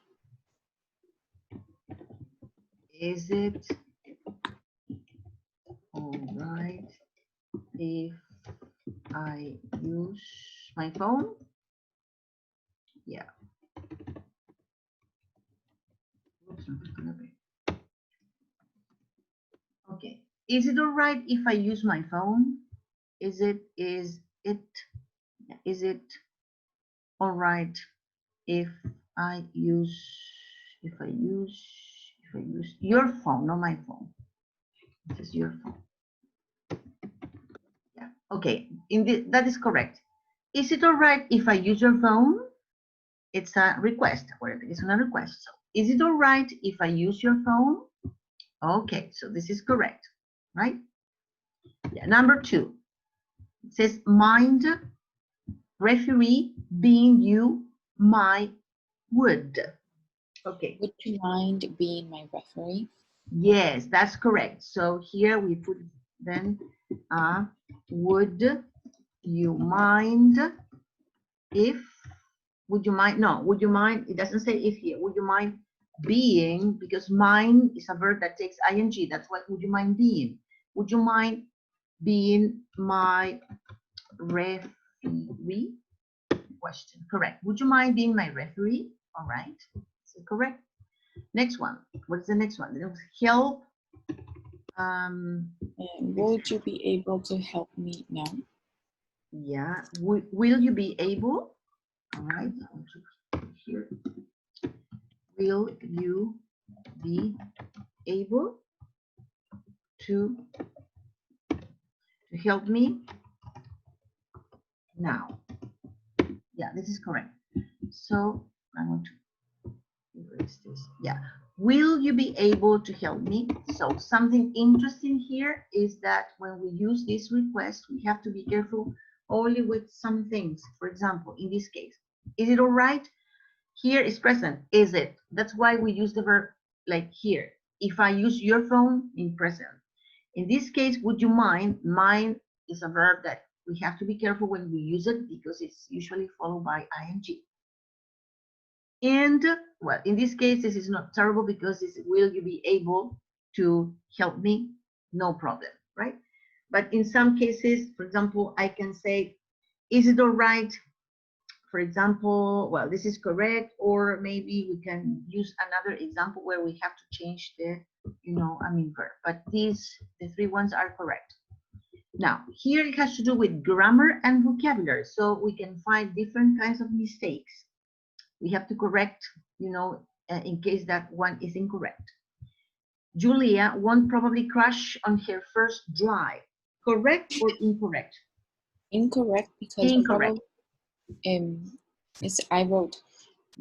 [SPEAKER 1] Is it all right if I use my phone? Yeah. Okay. Is it all right if I use my phone? Is it all right if I use if I use your phone, not my phone? This is your phone. Yeah. Okay. That is correct. Is it all right if I use your phone? It's a request. Where it's not a request. So, is it all right if I use your phone? Okay, so this is correct, right? Yeah. Number 2, it says mind, referee, being you, my, would. Okay.
[SPEAKER 2] Would you mind being my referee?
[SPEAKER 1] Yes, that's correct. So here we put then, would you mind if, would you mind, no, would you mind, it doesn't say if here, would you mind being, because mind is a verb that takes ing, that's what would you mind being. Would you mind being my referee? Question. Correct. Would you mind being my referee? All right. Is it correct? Next one. What is the next one? Help.
[SPEAKER 2] Would you be able to help me now?
[SPEAKER 1] Yeah. Will you be able? All right. Here. Will you be able to help me now? Yeah, this is correct. So I want to erase this. Yeah. Will you be able to help me? So something interesting here is that when we use this request, we have to be careful only with some things. For example, in this case, is it all right? Here is present. Is it? That's why we use the verb like here. If I use your phone in present. In this case, would you mind? Mind is a verb that we have to be careful when we use it because it's usually followed by ing. And well, in this case, this is not terrible because this will you be able to help me? No problem, right? But in some cases, for example, I can say, is it all right? For example, well, this is correct, or maybe we can use another example where we have to change the, verb. But the 3 ones are correct. Now, here it has to do with grammar and vocabulary, so we can find different kinds of mistakes. We have to correct, in case that one is incorrect. Julia won't probably crash on her first drive. Correct or incorrect?
[SPEAKER 2] Incorrect, because
[SPEAKER 1] Incorrect.
[SPEAKER 2] I wrote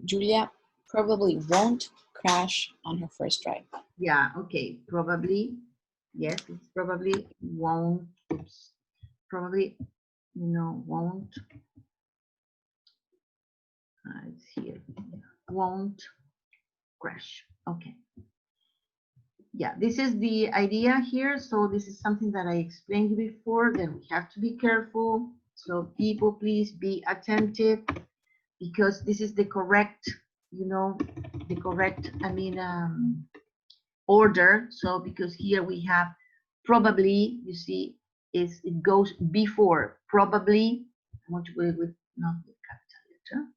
[SPEAKER 2] Julia probably won't crash on her first drive.
[SPEAKER 1] Yeah, okay, probably. Yes, it's probably won't. Oops. Probably, won't. It's here. Won't crash. Okay. Yeah, this is the idea here. So this is something that I explained before, that we have to be careful. So people, please be attentive, because this is the correct, the correct, order. So because here we have probably, you see, it goes before probably. I want to go with not the capital letter.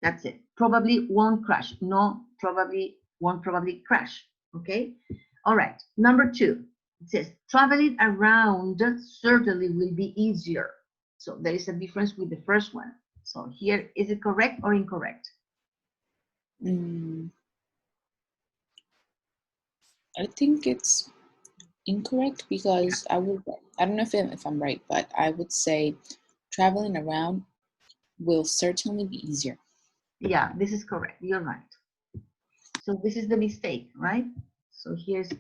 [SPEAKER 1] That's it. Probably won't crash. No, probably won't probably crash. Okay. All right. Number 2. It says traveling around certainly will be easier. So there is a difference with the first one. So here, is it correct or incorrect?
[SPEAKER 2] I think it's incorrect, because I don't know if I'm right, but I would say traveling around will certainly be easier.
[SPEAKER 1] Yeah, this is correct. You're right. So this is the mistake, right? So here's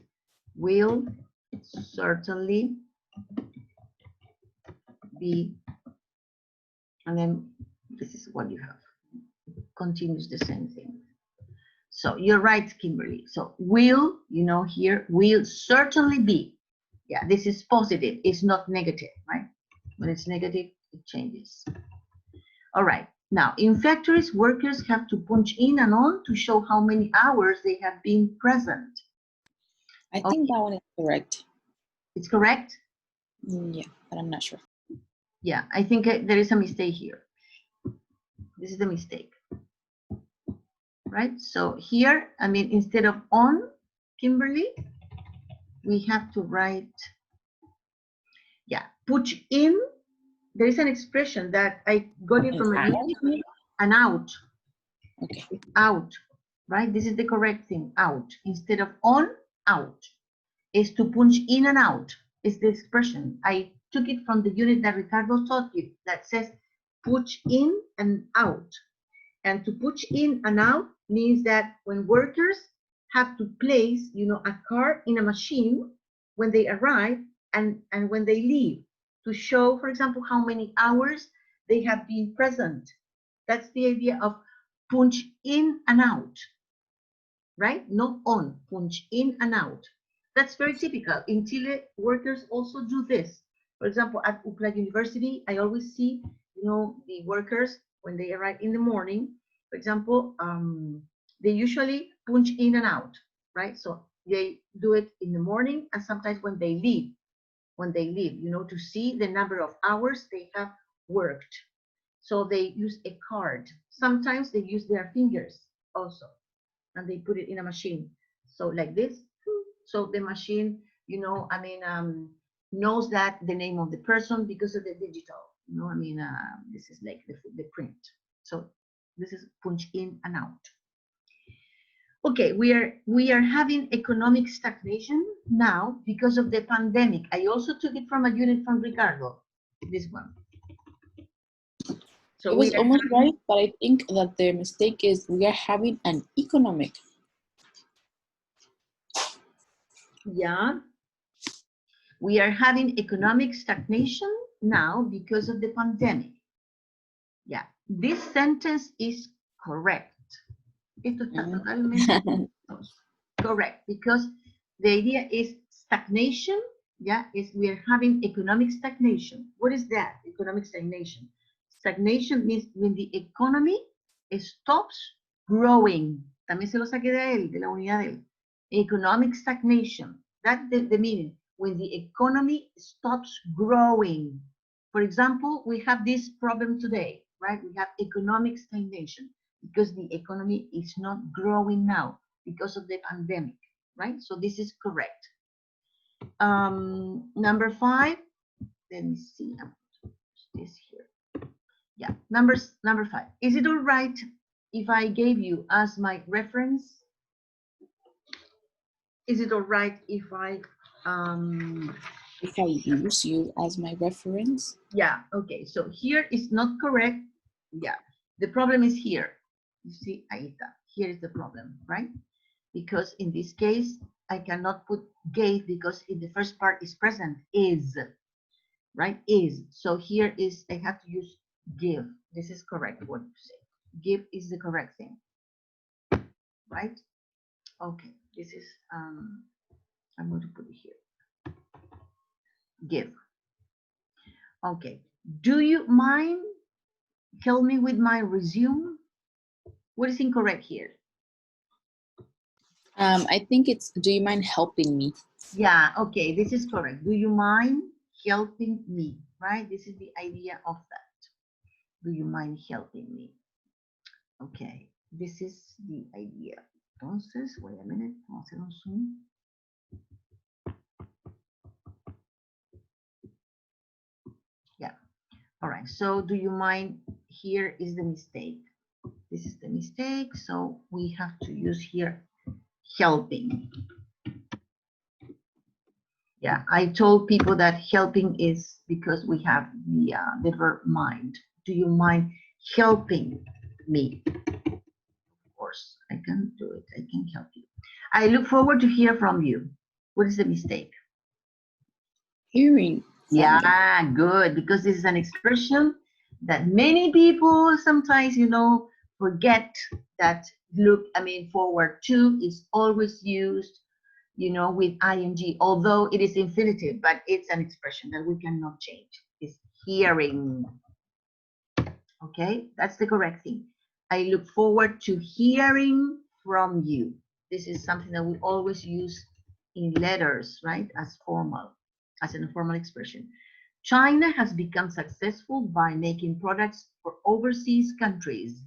[SPEAKER 1] will certainly be, and then this is what you have. Continues the same thing. So you're right, Kimberly. So will, here, will certainly be. Yeah, this is positive. It's not negative, right? When it's negative, it changes. All right. Now, in factories, workers have to punch in and on to show how many hours they have been present.
[SPEAKER 2] I think that one is correct.
[SPEAKER 1] It's correct?
[SPEAKER 2] Yeah, but I'm not sure.
[SPEAKER 1] Yeah, I think there is a mistake here. This is the mistake. Right? So here, instead of on, Kimberly, we have to write, yeah, push in. There is an expression that I got it from a YouTube, and out.
[SPEAKER 2] Okay.
[SPEAKER 1] It's out, right? This is the correct thing, out. Instead of on, out. Is to punch in and out. Is the expression. I took it from the unit that Ricardo taught you that says push in and out. And to push in and out means that when workers have to place, a card in a machine when they arrive and when they leave, to show, for example, how many hours they have been present. That's the idea of punch in and out, right? Not on, punch in and out. That's very typical. In Chile, workers also do this. For example, at UCLA University, I always see, the workers, when they arrive in the morning, for example, they usually punch in and out, right? So they do it in the morning, and sometimes when they leave, to see the number of hours they have worked. So they use a card. Sometimes they use their fingers also, and they put it in a machine. So like this. So the machine, knows that the name of the person because of the digital. This is like the print. So this is punch in and out. Okay, we are having economic stagnation now because of the pandemic. I also took it from a unit from Ricardo, this one. So
[SPEAKER 2] it was almost right, but I think that the mistake is we are having an economic.
[SPEAKER 1] Yeah. We are having economic stagnation now because of the pandemic. Yeah, this sentence is correct. Esto está totalmente correct, because the idea is stagnation. Yeah, is we are having economic stagnation. What is that? Economic stagnation. Stagnation means when the economy stops growing. También se lo saqué de él, de la unidad de él. Economic stagnation. That's the meaning. When the economy stops growing. For example, we have this problem today, right? We have economic stagnation because the economy is not growing now because of the pandemic, right? So this is correct. Number 5, let me see, this here. Yeah, number 5. Is it all right if I gave you as my reference Is it all right if I,
[SPEAKER 2] If I use you as my reference.
[SPEAKER 1] yeah, okay. So here is not correct. Yeah, the problem is here. You see, ahí está. Here is the problem, right? Because in this case, I cannot put gave because in the first part is present, is, right? Is. So here is, I have to use give. This is correct what you say. Give is the correct thing, right? Okay, this is, I'm going to put it here. Give. Okay. Do you mind help me with my resume? What is incorrect here?
[SPEAKER 2] I think it's, do you mind helping me?
[SPEAKER 1] Yeah, okay, this is correct. Do you mind helping me? Right? This is the idea of that. Do you mind helping me? Okay, this is the idea. Entonces, wait a minute, vamos a hacer un zoom. Yeah, all right, so do you mind, here is the mistake. This is the mistake, so we have to use here helping. Yeah, I told people that helping is because we have the verb mind. Do you mind helping me? Of course, I can do it. I can help you. I look forward to hear from you. What is the mistake?
[SPEAKER 2] Hearing from you.
[SPEAKER 1] Yeah, good, because this is an expression that many people sometimes, you know, forget that forward to is always used, you know, with ing, although it is infinitive, but it's an expression that we cannot change. It's hearing. Okay, that's the correct thing. I look forward to hearing from you. This is something that we always use in letters, right? As formal, as an informal expression. China has become successful by making products for overseas countries.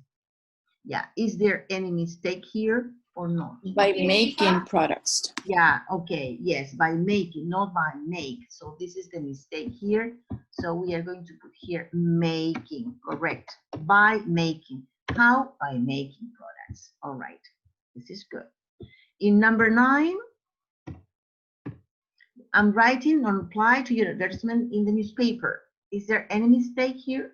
[SPEAKER 1] Yeah, is there any mistake here or not?
[SPEAKER 2] By making products.
[SPEAKER 1] Yeah, okay, yes, by making, not by make. So this is the mistake here. So we are going to put here making, correct, by making. How? By making products. All right, this is good. In number 9, I'm writing on reply to your advertisement in the newspaper. Is there any mistake here?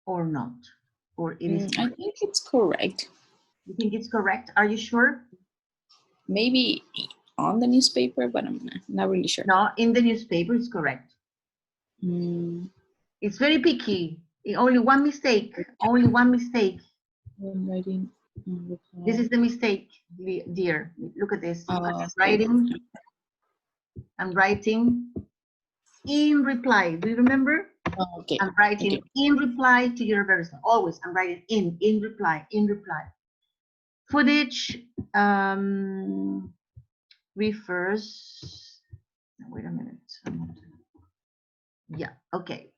[SPEAKER 1] Or not? Or it is
[SPEAKER 2] I think it's correct.
[SPEAKER 1] You think it's correct? Are you sure?
[SPEAKER 2] Maybe on the newspaper, but I'm not really sure.
[SPEAKER 1] No, in the newspaper it's correct. It's very picky. Only one mistake. Only one mistake.
[SPEAKER 2] I'm writing.
[SPEAKER 1] This is the mistake, dear. Look at this.
[SPEAKER 2] Okay.
[SPEAKER 1] I'm writing in reply. Do you remember?
[SPEAKER 2] Okay.
[SPEAKER 1] I'm writing
[SPEAKER 2] Okay.
[SPEAKER 1] in reply to your advertisement. Always, I'm writing in reply, in reply. Footage refers. Wait a minute. Yeah. Okay.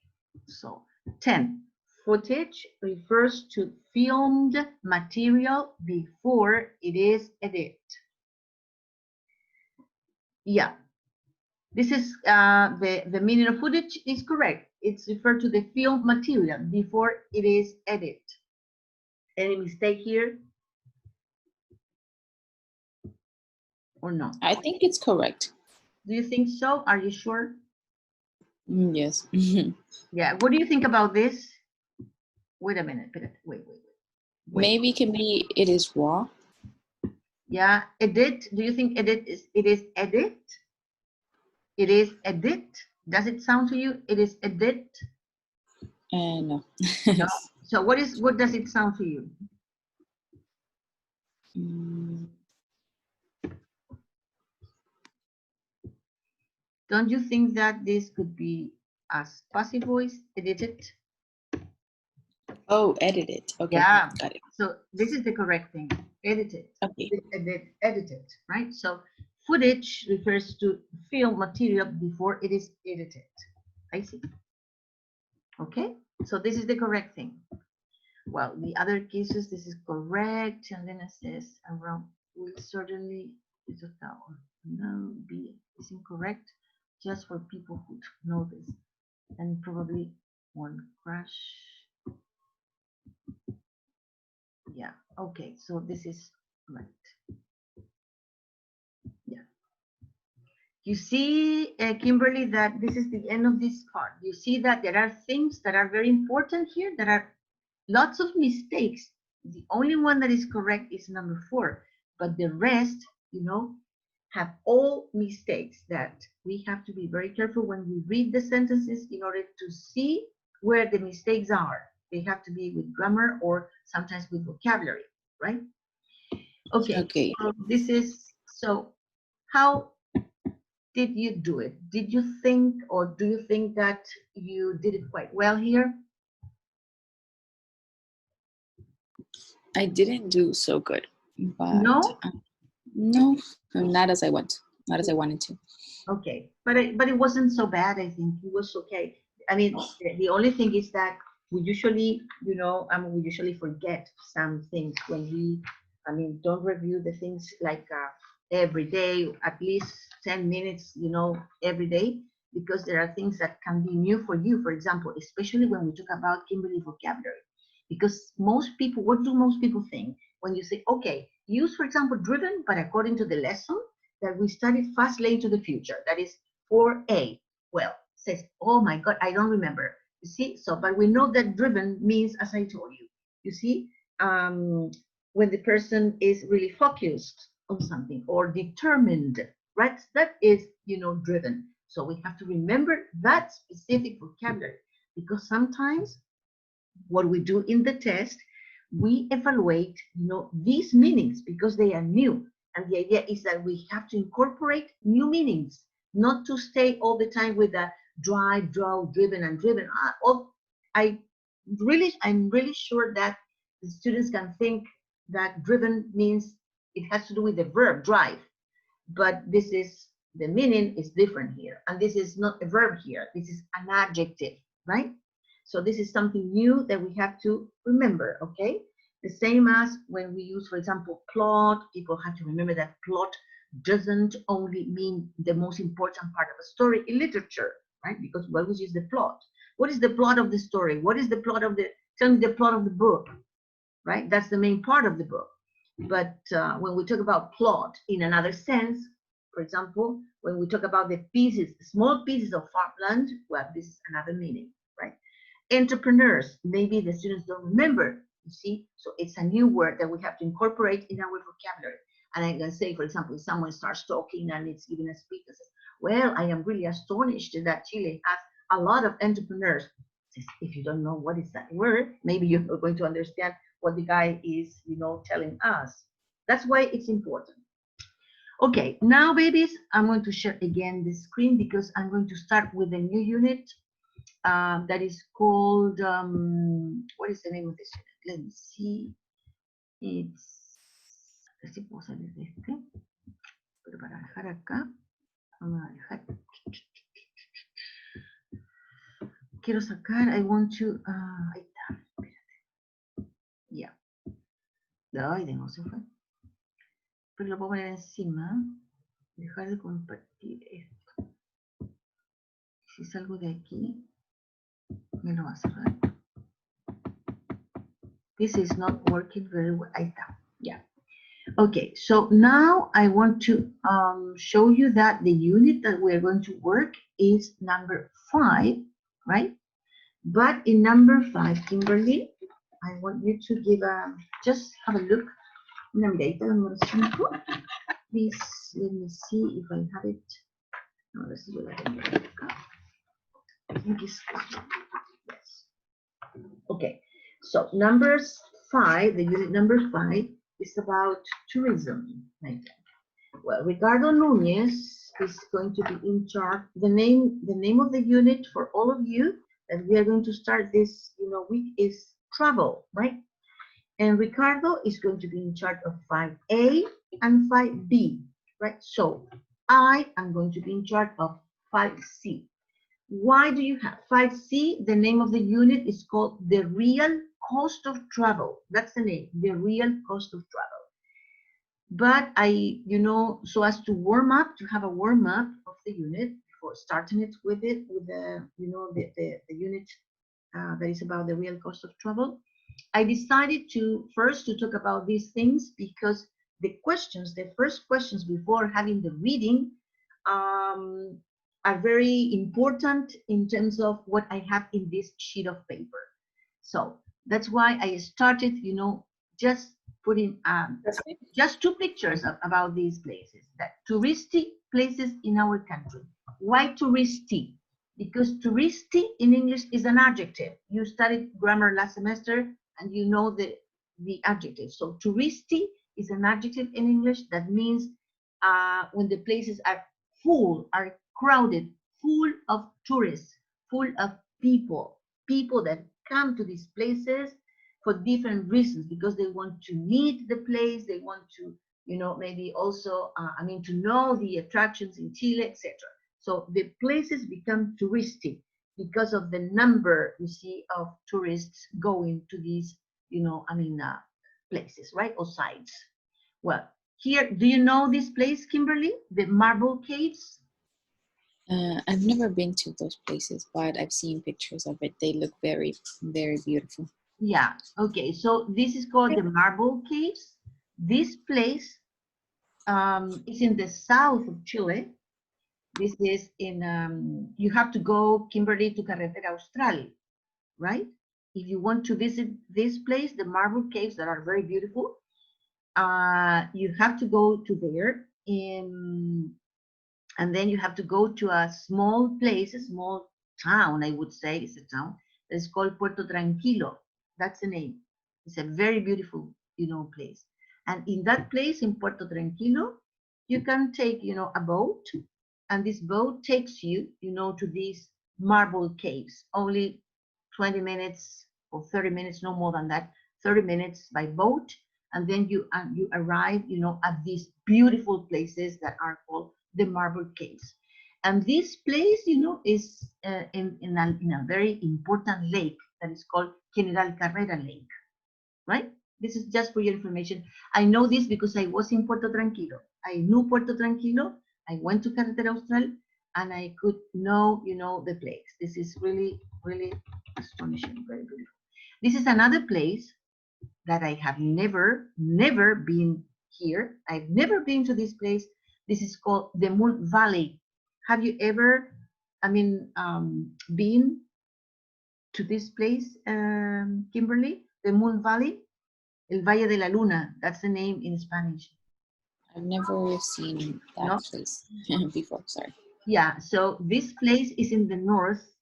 [SPEAKER 1] So 10. Footage refers to filmed material before it is edited. Yeah, this is the meaning of footage is correct. It's referred to the filmed material before it is edited. Any mistake here? Or not?
[SPEAKER 2] I think it's correct.
[SPEAKER 1] Do you think so? Are you sure?
[SPEAKER 2] Yes.
[SPEAKER 1] Yeah. What do you think about this? Wait a minute. Wait.
[SPEAKER 2] Maybe it can be it is raw.
[SPEAKER 1] Yeah. Edit. Do you think edit is edit? It is edit. Does it sound to you? It is edit.
[SPEAKER 2] No.
[SPEAKER 1] No. So what does it sound to you? Don't you think that this could be as passive voice, edited?
[SPEAKER 2] Oh, edited. Okay.
[SPEAKER 1] Yeah.
[SPEAKER 2] Got it.
[SPEAKER 1] So this is the correct thing. Edited.
[SPEAKER 2] Okay.
[SPEAKER 1] Edited, right? So footage refers to film material before it is edited. I see. Okay. So this is the correct thing. Well, the other cases, this is correct. And then it says around will certainly is a tower. No, B is incorrect. Just for people who know this. And probably one crash. Yeah, okay, so this is right. Yeah. You see, Kimberly, that this is the end of this part. You see that there are things that are very important here. There are lots of mistakes. The only one that is correct is number 4, but the rest, have all mistakes that we have to be very careful when we read the sentences in order to see where the mistakes are. They have to be with grammar or sometimes with vocabulary, right? Okay,
[SPEAKER 2] Okay.
[SPEAKER 1] so this is, so how did you do it? Did you think, or do you think that you did it quite well here?
[SPEAKER 2] I didn't do so good, but
[SPEAKER 1] No?
[SPEAKER 2] no, not as I want, not as I wanted to.
[SPEAKER 1] Okay, but it wasn't so bad. I think it was okay. I mean, the only thing is that we usually, we usually forget some things when we, don't review the things like every day, at least 10 minutes, every day, because there are things that can be new for you. For example, especially when we talk about Kimberly vocabulary, because most people, what do most people think when you say, okay, use, for example, driven, but according to the lesson that we studied fast lane to the future. That is 4A. Well, says, oh my God, I don't remember. You see, so, but we know that driven means, as I told you, you see, when the person is really focused on something or determined, right? That is, driven. So we have to remember that specific vocabulary because sometimes what we do in the test, we evaluate, these meanings because they are new. And the idea is that we have to incorporate new meanings, not to stay all the time with the drive, drove, driven, and driven. I'm really sure that the students can think that driven means it has to do with the verb drive, but this is the meaning is different here, and this is not a verb here. This is an adjective, right? So this is something new that we have to remember, okay? The same as when we use, for example, plot, people have to remember that plot doesn't only mean the most important part of a story in literature, right? Because we always use the plot. What is the plot of the story? What is the plot of the, tell me the plot of the book, right? That's the main part of the book. But when we talk about plot in another sense, for example, when we talk about the pieces, small pieces of farmland, well, this is another meaning, right? Entrepreneurs, maybe the students don't remember, you see? So it's a new word that we have to incorporate in our vocabulary. And I can say, for example, if someone starts talking and it's giving a speech that says, well, I am really astonished that Chile has a lot of entrepreneurs. If you don't know what is that word, maybe you're not going to understand what the guy is, telling us. That's why it's important. Okay, now, babies, I'm going to share again the screen because I'm going to start with a new unit that is called, what is the name of this unit? Let me see. It's, a ver si puedo salir de este, pero para dejar acá, vamos a dejar. Quiero sacar, I want to, ahí está, espérate. Ya. Ay, de no se fue. Pero lo puedo poner encima. Dejar de compartir esto. Si salgo de aquí, me lo va a cerrar. This is not working very well. Ahí está. Yeah. Okay, so now I want to show you that the unit that we're going to work is number 5, right? But in number 5, Kimberly, I want you to give just have a look. Una miradita número 5. Please, let me see if I have it. No, this is what I have. I think it's yes. Okay, so numbers 5, the unit number 5 is about tourism. Well, Ricardo Nunez is going to be in charge. The name of the unit for all of you that we are going to start this week is travel, right? And Ricardo is going to be in charge of 5A and 5B, right? So I am going to be in charge of 5C. Why do you have 5C? The name of the unit is called the real cost of travel. That's the name, the real cost of travel. But so as to warm up, to have a warm up of the unit before starting it with the unit that is about the real cost of travel, I decided to first to talk about these things because the questions, the first questions before having the reading, um, are very important in terms of what I have in this sheet of paper. So that's why I started, just putting
[SPEAKER 2] Perfect.
[SPEAKER 1] just two pictures about these places, that touristy places in our country. Why touristy? Because touristy in English is an adjective. You studied grammar last semester and you know the adjective. So touristy is an adjective in English that means when the places are full, are crowded, full of tourists, full of people that come to these places for different reasons, because they want to meet the place, they want to, maybe also, to know the attractions in Chile, etc. So the places become touristic because of the number, you see, of tourists going to these, places, right, or sites. Well, here, do you know this place, Kimberly? The Marble Caves?
[SPEAKER 2] I've never been to those places, but I've seen pictures of it. They look very, very beautiful.
[SPEAKER 1] Yeah, okay. So this is called the Marble Caves. This place is in the south of Chile. This is in, you have to go, Kimberly, to Carretera Austral, right? If you want to visit this place, the Marble Caves that are very beautiful, you have to go to there. And then you have to go to a small place, a small town, I would say, it's a town, that's called Puerto Tranquilo. That's the name. It's a very beautiful, place. And in that place, in Puerto Tranquilo, you can take, a boat, and this boat takes you, to these marble caves. Only 20 minutes or 30 minutes, no more than that, 30 minutes by boat. And then you arrive, at these beautiful places that are called the Marble Caves. And this place, is in a very important lake that is called General Carrera Lake, right? This is just for your information. I know this because I was in Puerto Tranquilo. I knew Puerto Tranquilo. I went to Carretera Austral, and I could know, the place. This is really, really astonishing, very beautiful. This is another place that I have never been here. I've never been to this place. This is called the Moon Valley. Have you ever, been to this place, Kimberly? The Moon Valley? El Valle de la Luna. That's the name in Spanish.
[SPEAKER 2] I've never seen that
[SPEAKER 1] No?
[SPEAKER 2] place before. Sorry.
[SPEAKER 1] Yeah, so this place is in the north.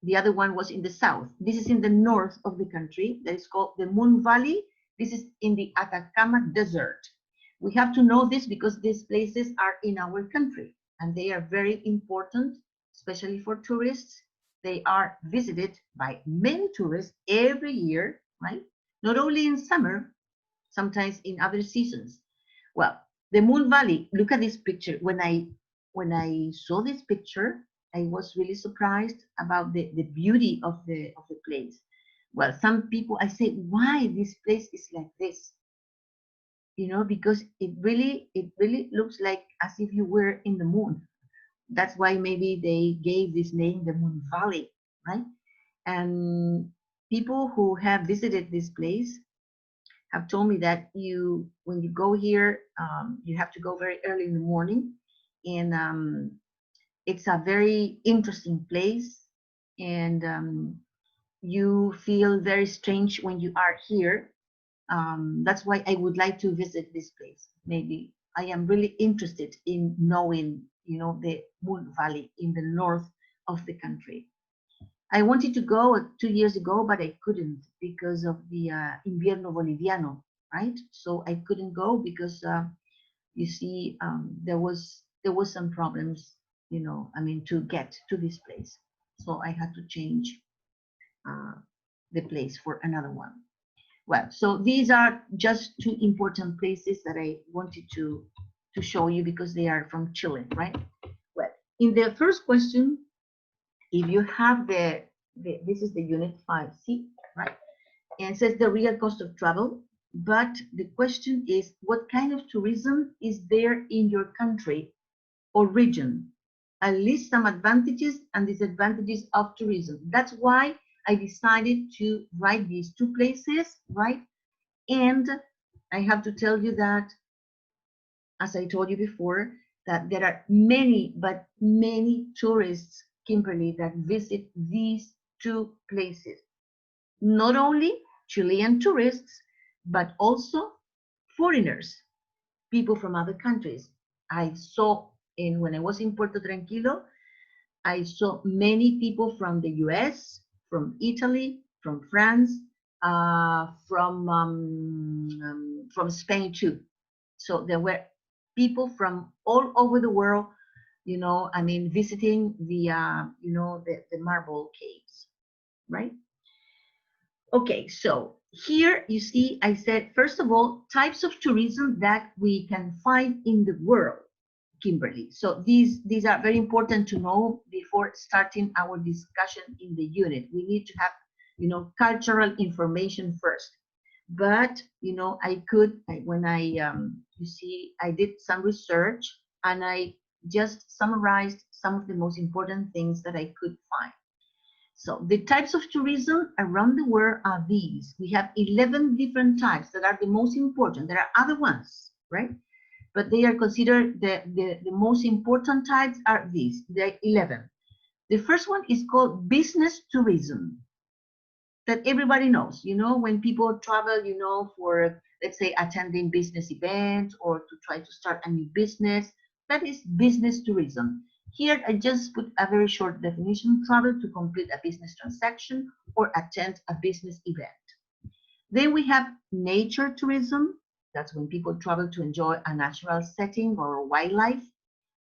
[SPEAKER 1] The other one was in the south. This is in the north of the country. That is called the Moon Valley. This is in the Atacama Desert. We have to know this because these places are in our country and they are very important, especially for tourists. They are visited by many tourists every year, right? Not only in summer, sometimes in other seasons. Well, the Moon Valley, look at this picture. When I saw this picture, I was really surprised about the beauty of the place. Well, some people, I say, why this place is like this? Because it really looks like as if you were in the moon. That's why maybe they gave this name the Moon Valley, right? And people who have visited this place have told me that when you go here, you have to go very early in the morning, and it's a very interesting place, and you feel very strange when you are here. That's why I would like to visit this place. Maybe I am really interested in knowing, the Moon Valley in the north of the country. I wanted to go 2 years ago, but I couldn't because of the invierno boliviano, right? So I couldn't go because you see, there was some problems, to get to this place. So I had to change uh, the place for another one. Well, so these are just two important places that I wanted to show you because they are from Chile, right? Well, in the first question, if you have this is the unit 5C, right? And it says the real cost of travel. But the question is, what kind of tourism is there in your country or region? At least some advantages and disadvantages of tourism. That's why I decided to write these two places, right? And I have to tell you that, as I told you before, that there are many, but many tourists, Kimberly, that visit these two places. Not only Chilean tourists, but also foreigners, people from other countries. I saw when I was in Puerto Tranquilo, I saw many people from the US, from Italy, from France, from Spain too. So there were people from all over the world, I mean, visiting the marble caves, right? Okay, so here you see, I said, first of all, types of tourism that we can find in the world, Kimberly. So these are very important to know before starting our discussion in the unit. We need to have, cultural information first. But, you see, I did some research and I just summarized some of the most important things that I could find. So the types of tourism around the world are these. We have 11 different types that are the most important. There are other ones, right? But they are considered the most important types are these. There are 11. The first one is called business tourism, that everybody knows. When people travel, for, let's say, attending business events or to try to start a new business, that is business tourism. Here, I just put a very short definition: travel to complete a business transaction or attend a business event. Then we have nature tourism. That's when people travel to enjoy a natural setting or wildlife.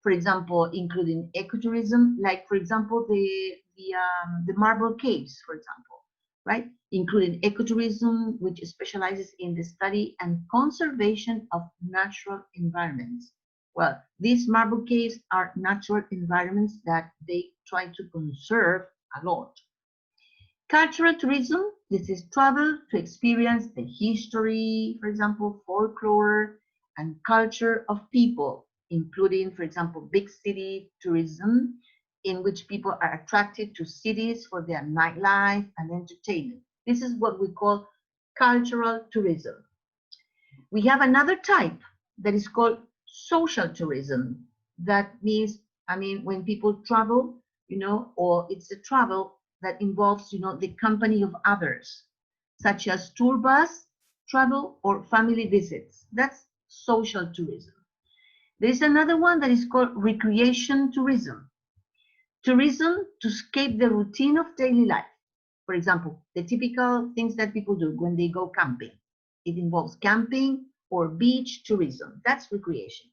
[SPEAKER 1] For example, including ecotourism, like, for example, the marble caves, for example, right? Including ecotourism, which specializes in the study and conservation of natural environments. Well, these marble caves are natural environments that they try to conserve a lot. Cultural tourism, this is travel to experience the history, for example, folklore and culture of people, including, for example, big city tourism, in which people are attracted to cities for their nightlife and entertainment. This is what we call cultural tourism. We have another type that is called social tourism. That means, when people travel, or it's a travel that involves, the company of others, such as tour bus travel or family visits. That's social tourism. There is another one that is called recreation tourism. Tourism to escape the routine of daily life. For example, the typical things that people do when they go camping. It involves camping or beach tourism. That's recreation.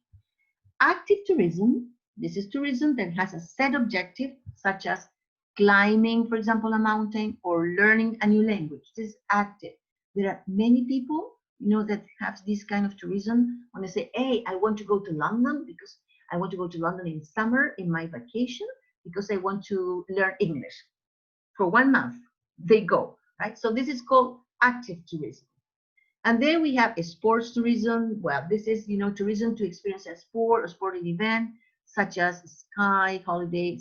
[SPEAKER 1] Active tourism, this is tourism that has a set objective, such as climbing, for example, a mountain or learning a new language. This is active. There are many people, that have this kind of tourism when they say, hey, I want to go to London because I want to go to London in summer in my vacation because I want to learn English. For 1 month, they go, right? So this is called active tourism. And then we have sports tourism. Well, this is, tourism to experience a sport or sporting event, such as ski holiday,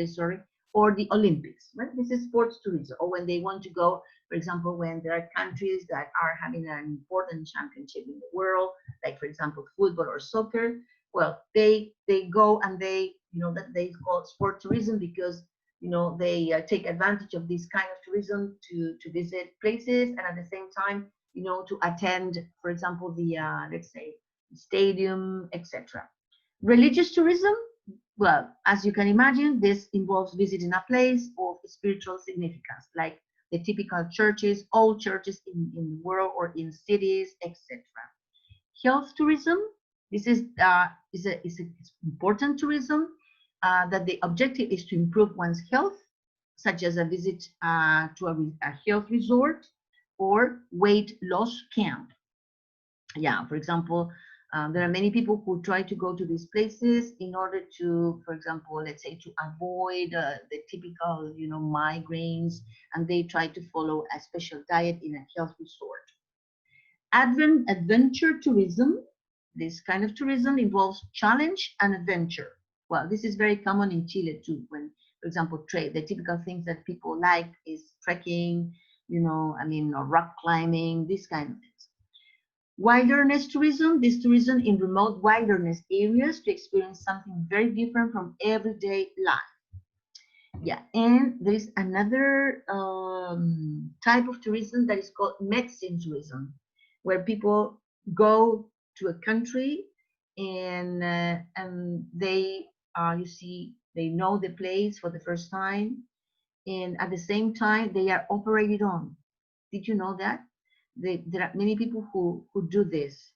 [SPEAKER 1] sorry, or the Olympics, right? This is sports tourism. Or when they want to go, for example, when there are countries that are having an important championship in the world, like, for example, football or soccer, well, they go and they, that they call sport tourism because, they take advantage of this kind of tourism to visit places and at the same time, to attend, for example, the, let's say, stadium, etc. Religious tourism, well, as you can imagine, this involves visiting a place of spiritual significance, like the typical churches, all churches in the world or in cities, etc. Health tourism, this is important tourism that the objective is to improve one's health, such as a visit to a health resort or weight loss camp. Yeah, for example, there are many people who try to go to these places in order to, for example, let's say to avoid the typical, migraines, and they try to follow a special diet in a health resort. Adventure tourism, this kind of tourism involves challenge and adventure. Well, this is very common in Chile too, when For example, trade. The typical things that people like is trekking, you know, I mean, or rock climbing, this kind of things. Wilderness tourism, this tourism in remote wilderness areas to experience something very different from everyday life. Yeah, and there is another type of tourism that is called medicine tourism, where people go to a country and they you see they know the place for the first time, and at the same time they are operated on. Did you know that? There are many people who do this.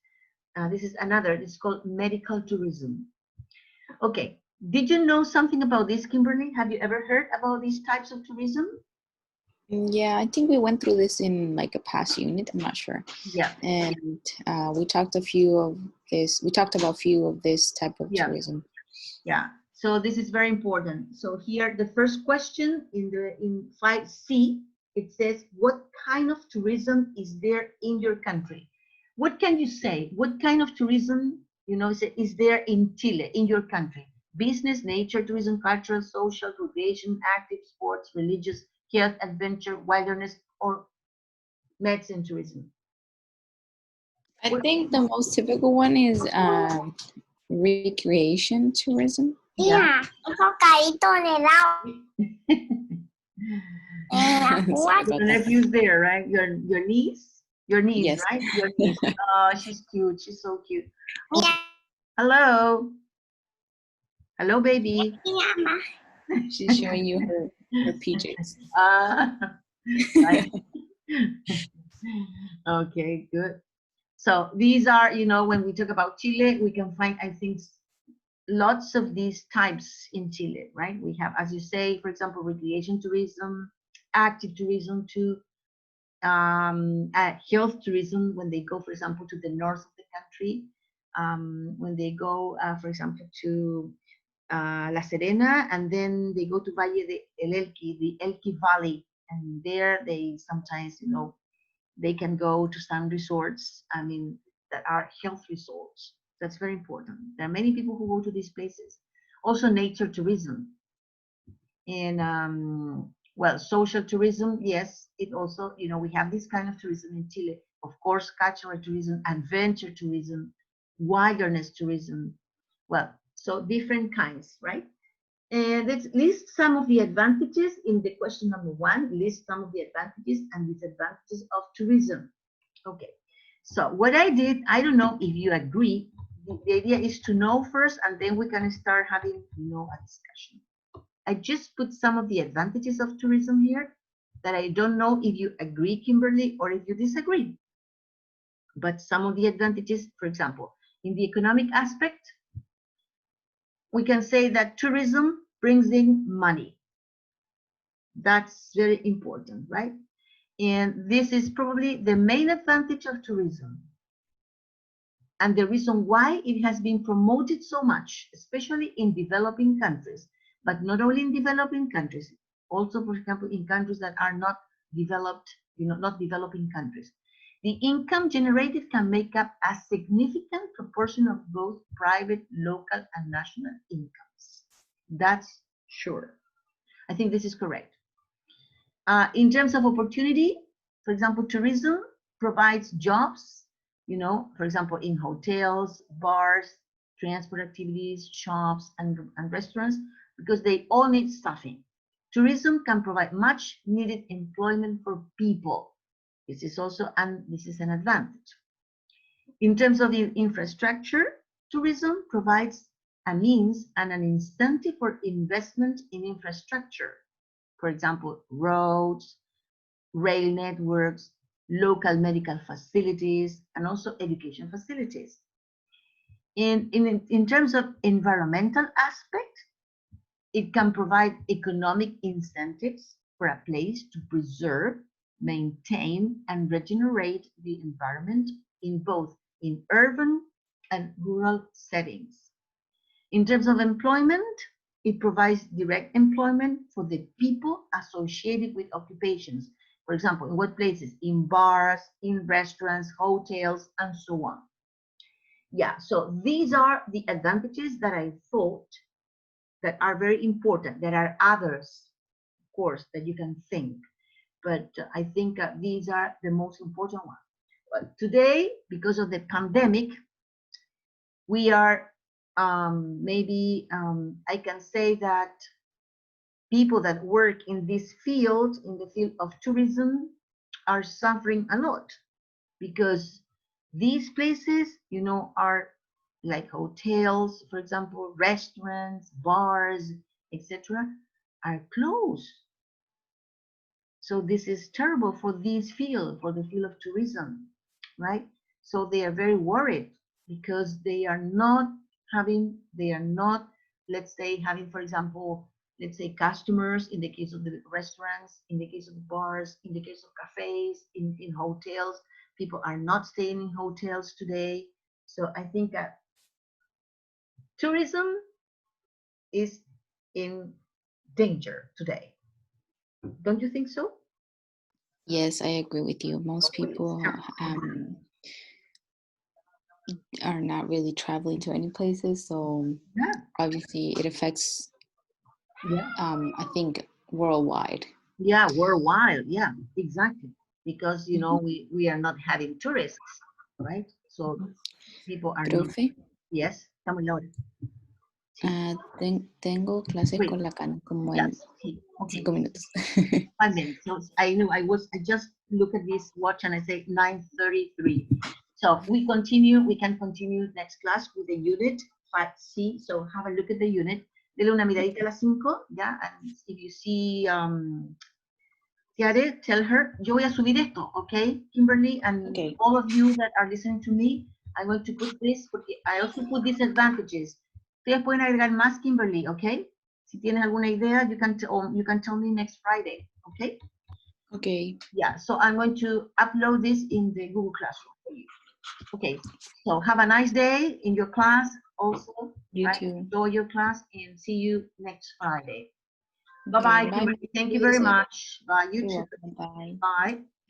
[SPEAKER 1] This is another. It's called medical tourism. Okay. Did you know something about this, Kimberly? Have you ever heard about these types of tourism?
[SPEAKER 2] Yeah, I think we went through this in like a past unit. I'm not sure.
[SPEAKER 1] Yeah.
[SPEAKER 2] And we talked a few of this. We talked about a few of this type of
[SPEAKER 1] Yeah.
[SPEAKER 2] tourism.
[SPEAKER 1] Yeah. So this is very important. So here, the first question in 5C, it says, what kind of tourism is there in your country? What can you say? What kind of tourism, you know, is there in Chile, in your country? Business, nature, tourism, cultural, social, recreation, active, sports, religious, health, adventure, wilderness, or medicine tourism?
[SPEAKER 2] I
[SPEAKER 1] What,
[SPEAKER 2] think the most typical one is recreation tourism.
[SPEAKER 1] yeah.
[SPEAKER 3] Hijo caído en el agua.
[SPEAKER 2] Sorry about
[SPEAKER 1] Your
[SPEAKER 2] that.
[SPEAKER 1] nephew's there, right? Your niece? Your niece,
[SPEAKER 2] Yes.
[SPEAKER 1] right? Your niece. Oh, she's cute. She's so cute. Okay.
[SPEAKER 3] Mira,
[SPEAKER 1] Hello. Hello, baby.
[SPEAKER 3] llama.
[SPEAKER 2] She's showing you her PJs.
[SPEAKER 1] Right. Okay, good. So these are, you know, when we talk about Chile, we can find, I think, lots of these types in Chile, right? We have, as you say, for example, recreation tourism, active tourism too, health tourism when they go, for example, to the north of the country, when they go, for example, to La Serena, and then they go to Valle de El Elqui, the Elqui Valley, and there they sometimes, you know, they can go to some resorts, I mean, that are health resorts. That's very important. There are many people who go to these places. Also nature tourism. And well, social tourism, yes, it also, you know, we have this kind of tourism in Chile. Of course, cultural tourism, adventure tourism, wilderness tourism. Well, so different kinds, right? And let's list some of the advantages in the question number 1. List some of the advantages and disadvantages of tourism. Okay. So what I did, I don't know if you agree. The idea is to know first, and then we can start having, you know, a discussion. I just put some of the advantages of tourism here that I don't know if you agree, Kimberly, or if you disagree. But some of the advantages, for example, in the economic aspect, we can say that tourism brings in money. That's very important, right? And this is probably the main advantage of tourism. And the reason why it has been promoted so much, especially in developing countries, but not only in developing countries, also, for example, in countries that are not developed, you know, not developing countries. The income generated can make up a significant proportion of both private, local, and national incomes. That's sure. I think this is correct. In terms of opportunity, for example, tourism provides jobs, you know, for example, in hotels, bars, transport activities, shops, and restaurants, because they all need staffing. Tourism can provide much needed employment for people. This is also, and this is an advantage. In terms of the infrastructure, tourism provides a means and an incentive for investment in infrastructure. For example, roads, rail networks, local medical facilities, and also education facilities. In terms of environmental aspect, it can provide economic incentives for a place to preserve, maintain, and regenerate the environment in both in urban and rural settings. In terms of employment, it provides direct employment for the people associated with occupations. For example, in what places? In bars, in restaurants, hotels, and so on. Yeah, so these are the advantages that I thought that are very important. There are others, of course, that you can think, but I think these are the most important ones. But today, because of the pandemic, we are maybe I can say that people that work in this field, in the field of tourism, are suffering a lot because these places, you know, are like hotels, for example, restaurants, bars, etc., are closed. So this is terrible for this field, for the field of tourism, right? So they are very worried because they are not let's say, having, for example, let's say customers in the case of the restaurants, in the case of the bars, in the case of cafes, in hotels. People are not staying in hotels today. So I think that tourism is in danger today. Don't you think so?
[SPEAKER 2] Yes, I agree with you. Most people are not really traveling to any places, so
[SPEAKER 1] Yeah.
[SPEAKER 2] obviously it affects,
[SPEAKER 1] Yeah.
[SPEAKER 2] I think, worldwide.
[SPEAKER 1] Yeah, worldwide. Yeah, exactly. Because you know we are not having tourists, right? So people are not.
[SPEAKER 2] Profe,
[SPEAKER 1] Yes, estamos en la hora. Sí.
[SPEAKER 2] tengo clases
[SPEAKER 1] Wait.
[SPEAKER 2] con la Cana como en
[SPEAKER 1] Yes. Sí. Okay.
[SPEAKER 2] 5 minutos.
[SPEAKER 1] 5 minutes. So I knew I just look at this watch and I say 9:33. So we continue. We can continue next class with the unit 5C. So have a look at the unit. Dele una miradita a las 5, yeah, and if you see Tiare, tell her, yo voy a subir esto, okay, Kimberly, and
[SPEAKER 2] Okay.
[SPEAKER 1] all of you that are listening to me, I'm going to put this, porque I also put disadvantages. Ustedes pueden agregar más, Kimberly, okay? Si tienes alguna idea, you can tell me next Friday, okay?
[SPEAKER 2] Okay.
[SPEAKER 1] Yeah, so I'm going to upload this in the Google Classroom for you. Okay, so have a nice day in your class also.
[SPEAKER 2] You
[SPEAKER 1] Right?
[SPEAKER 2] too.
[SPEAKER 1] Enjoy your class and see you next Friday.
[SPEAKER 2] Okay,
[SPEAKER 1] Bye-bye,
[SPEAKER 2] bye.
[SPEAKER 1] Kimberly. Thank you very much. Bye, you
[SPEAKER 2] You're
[SPEAKER 1] too.
[SPEAKER 2] welcome. Bye.
[SPEAKER 1] Bye.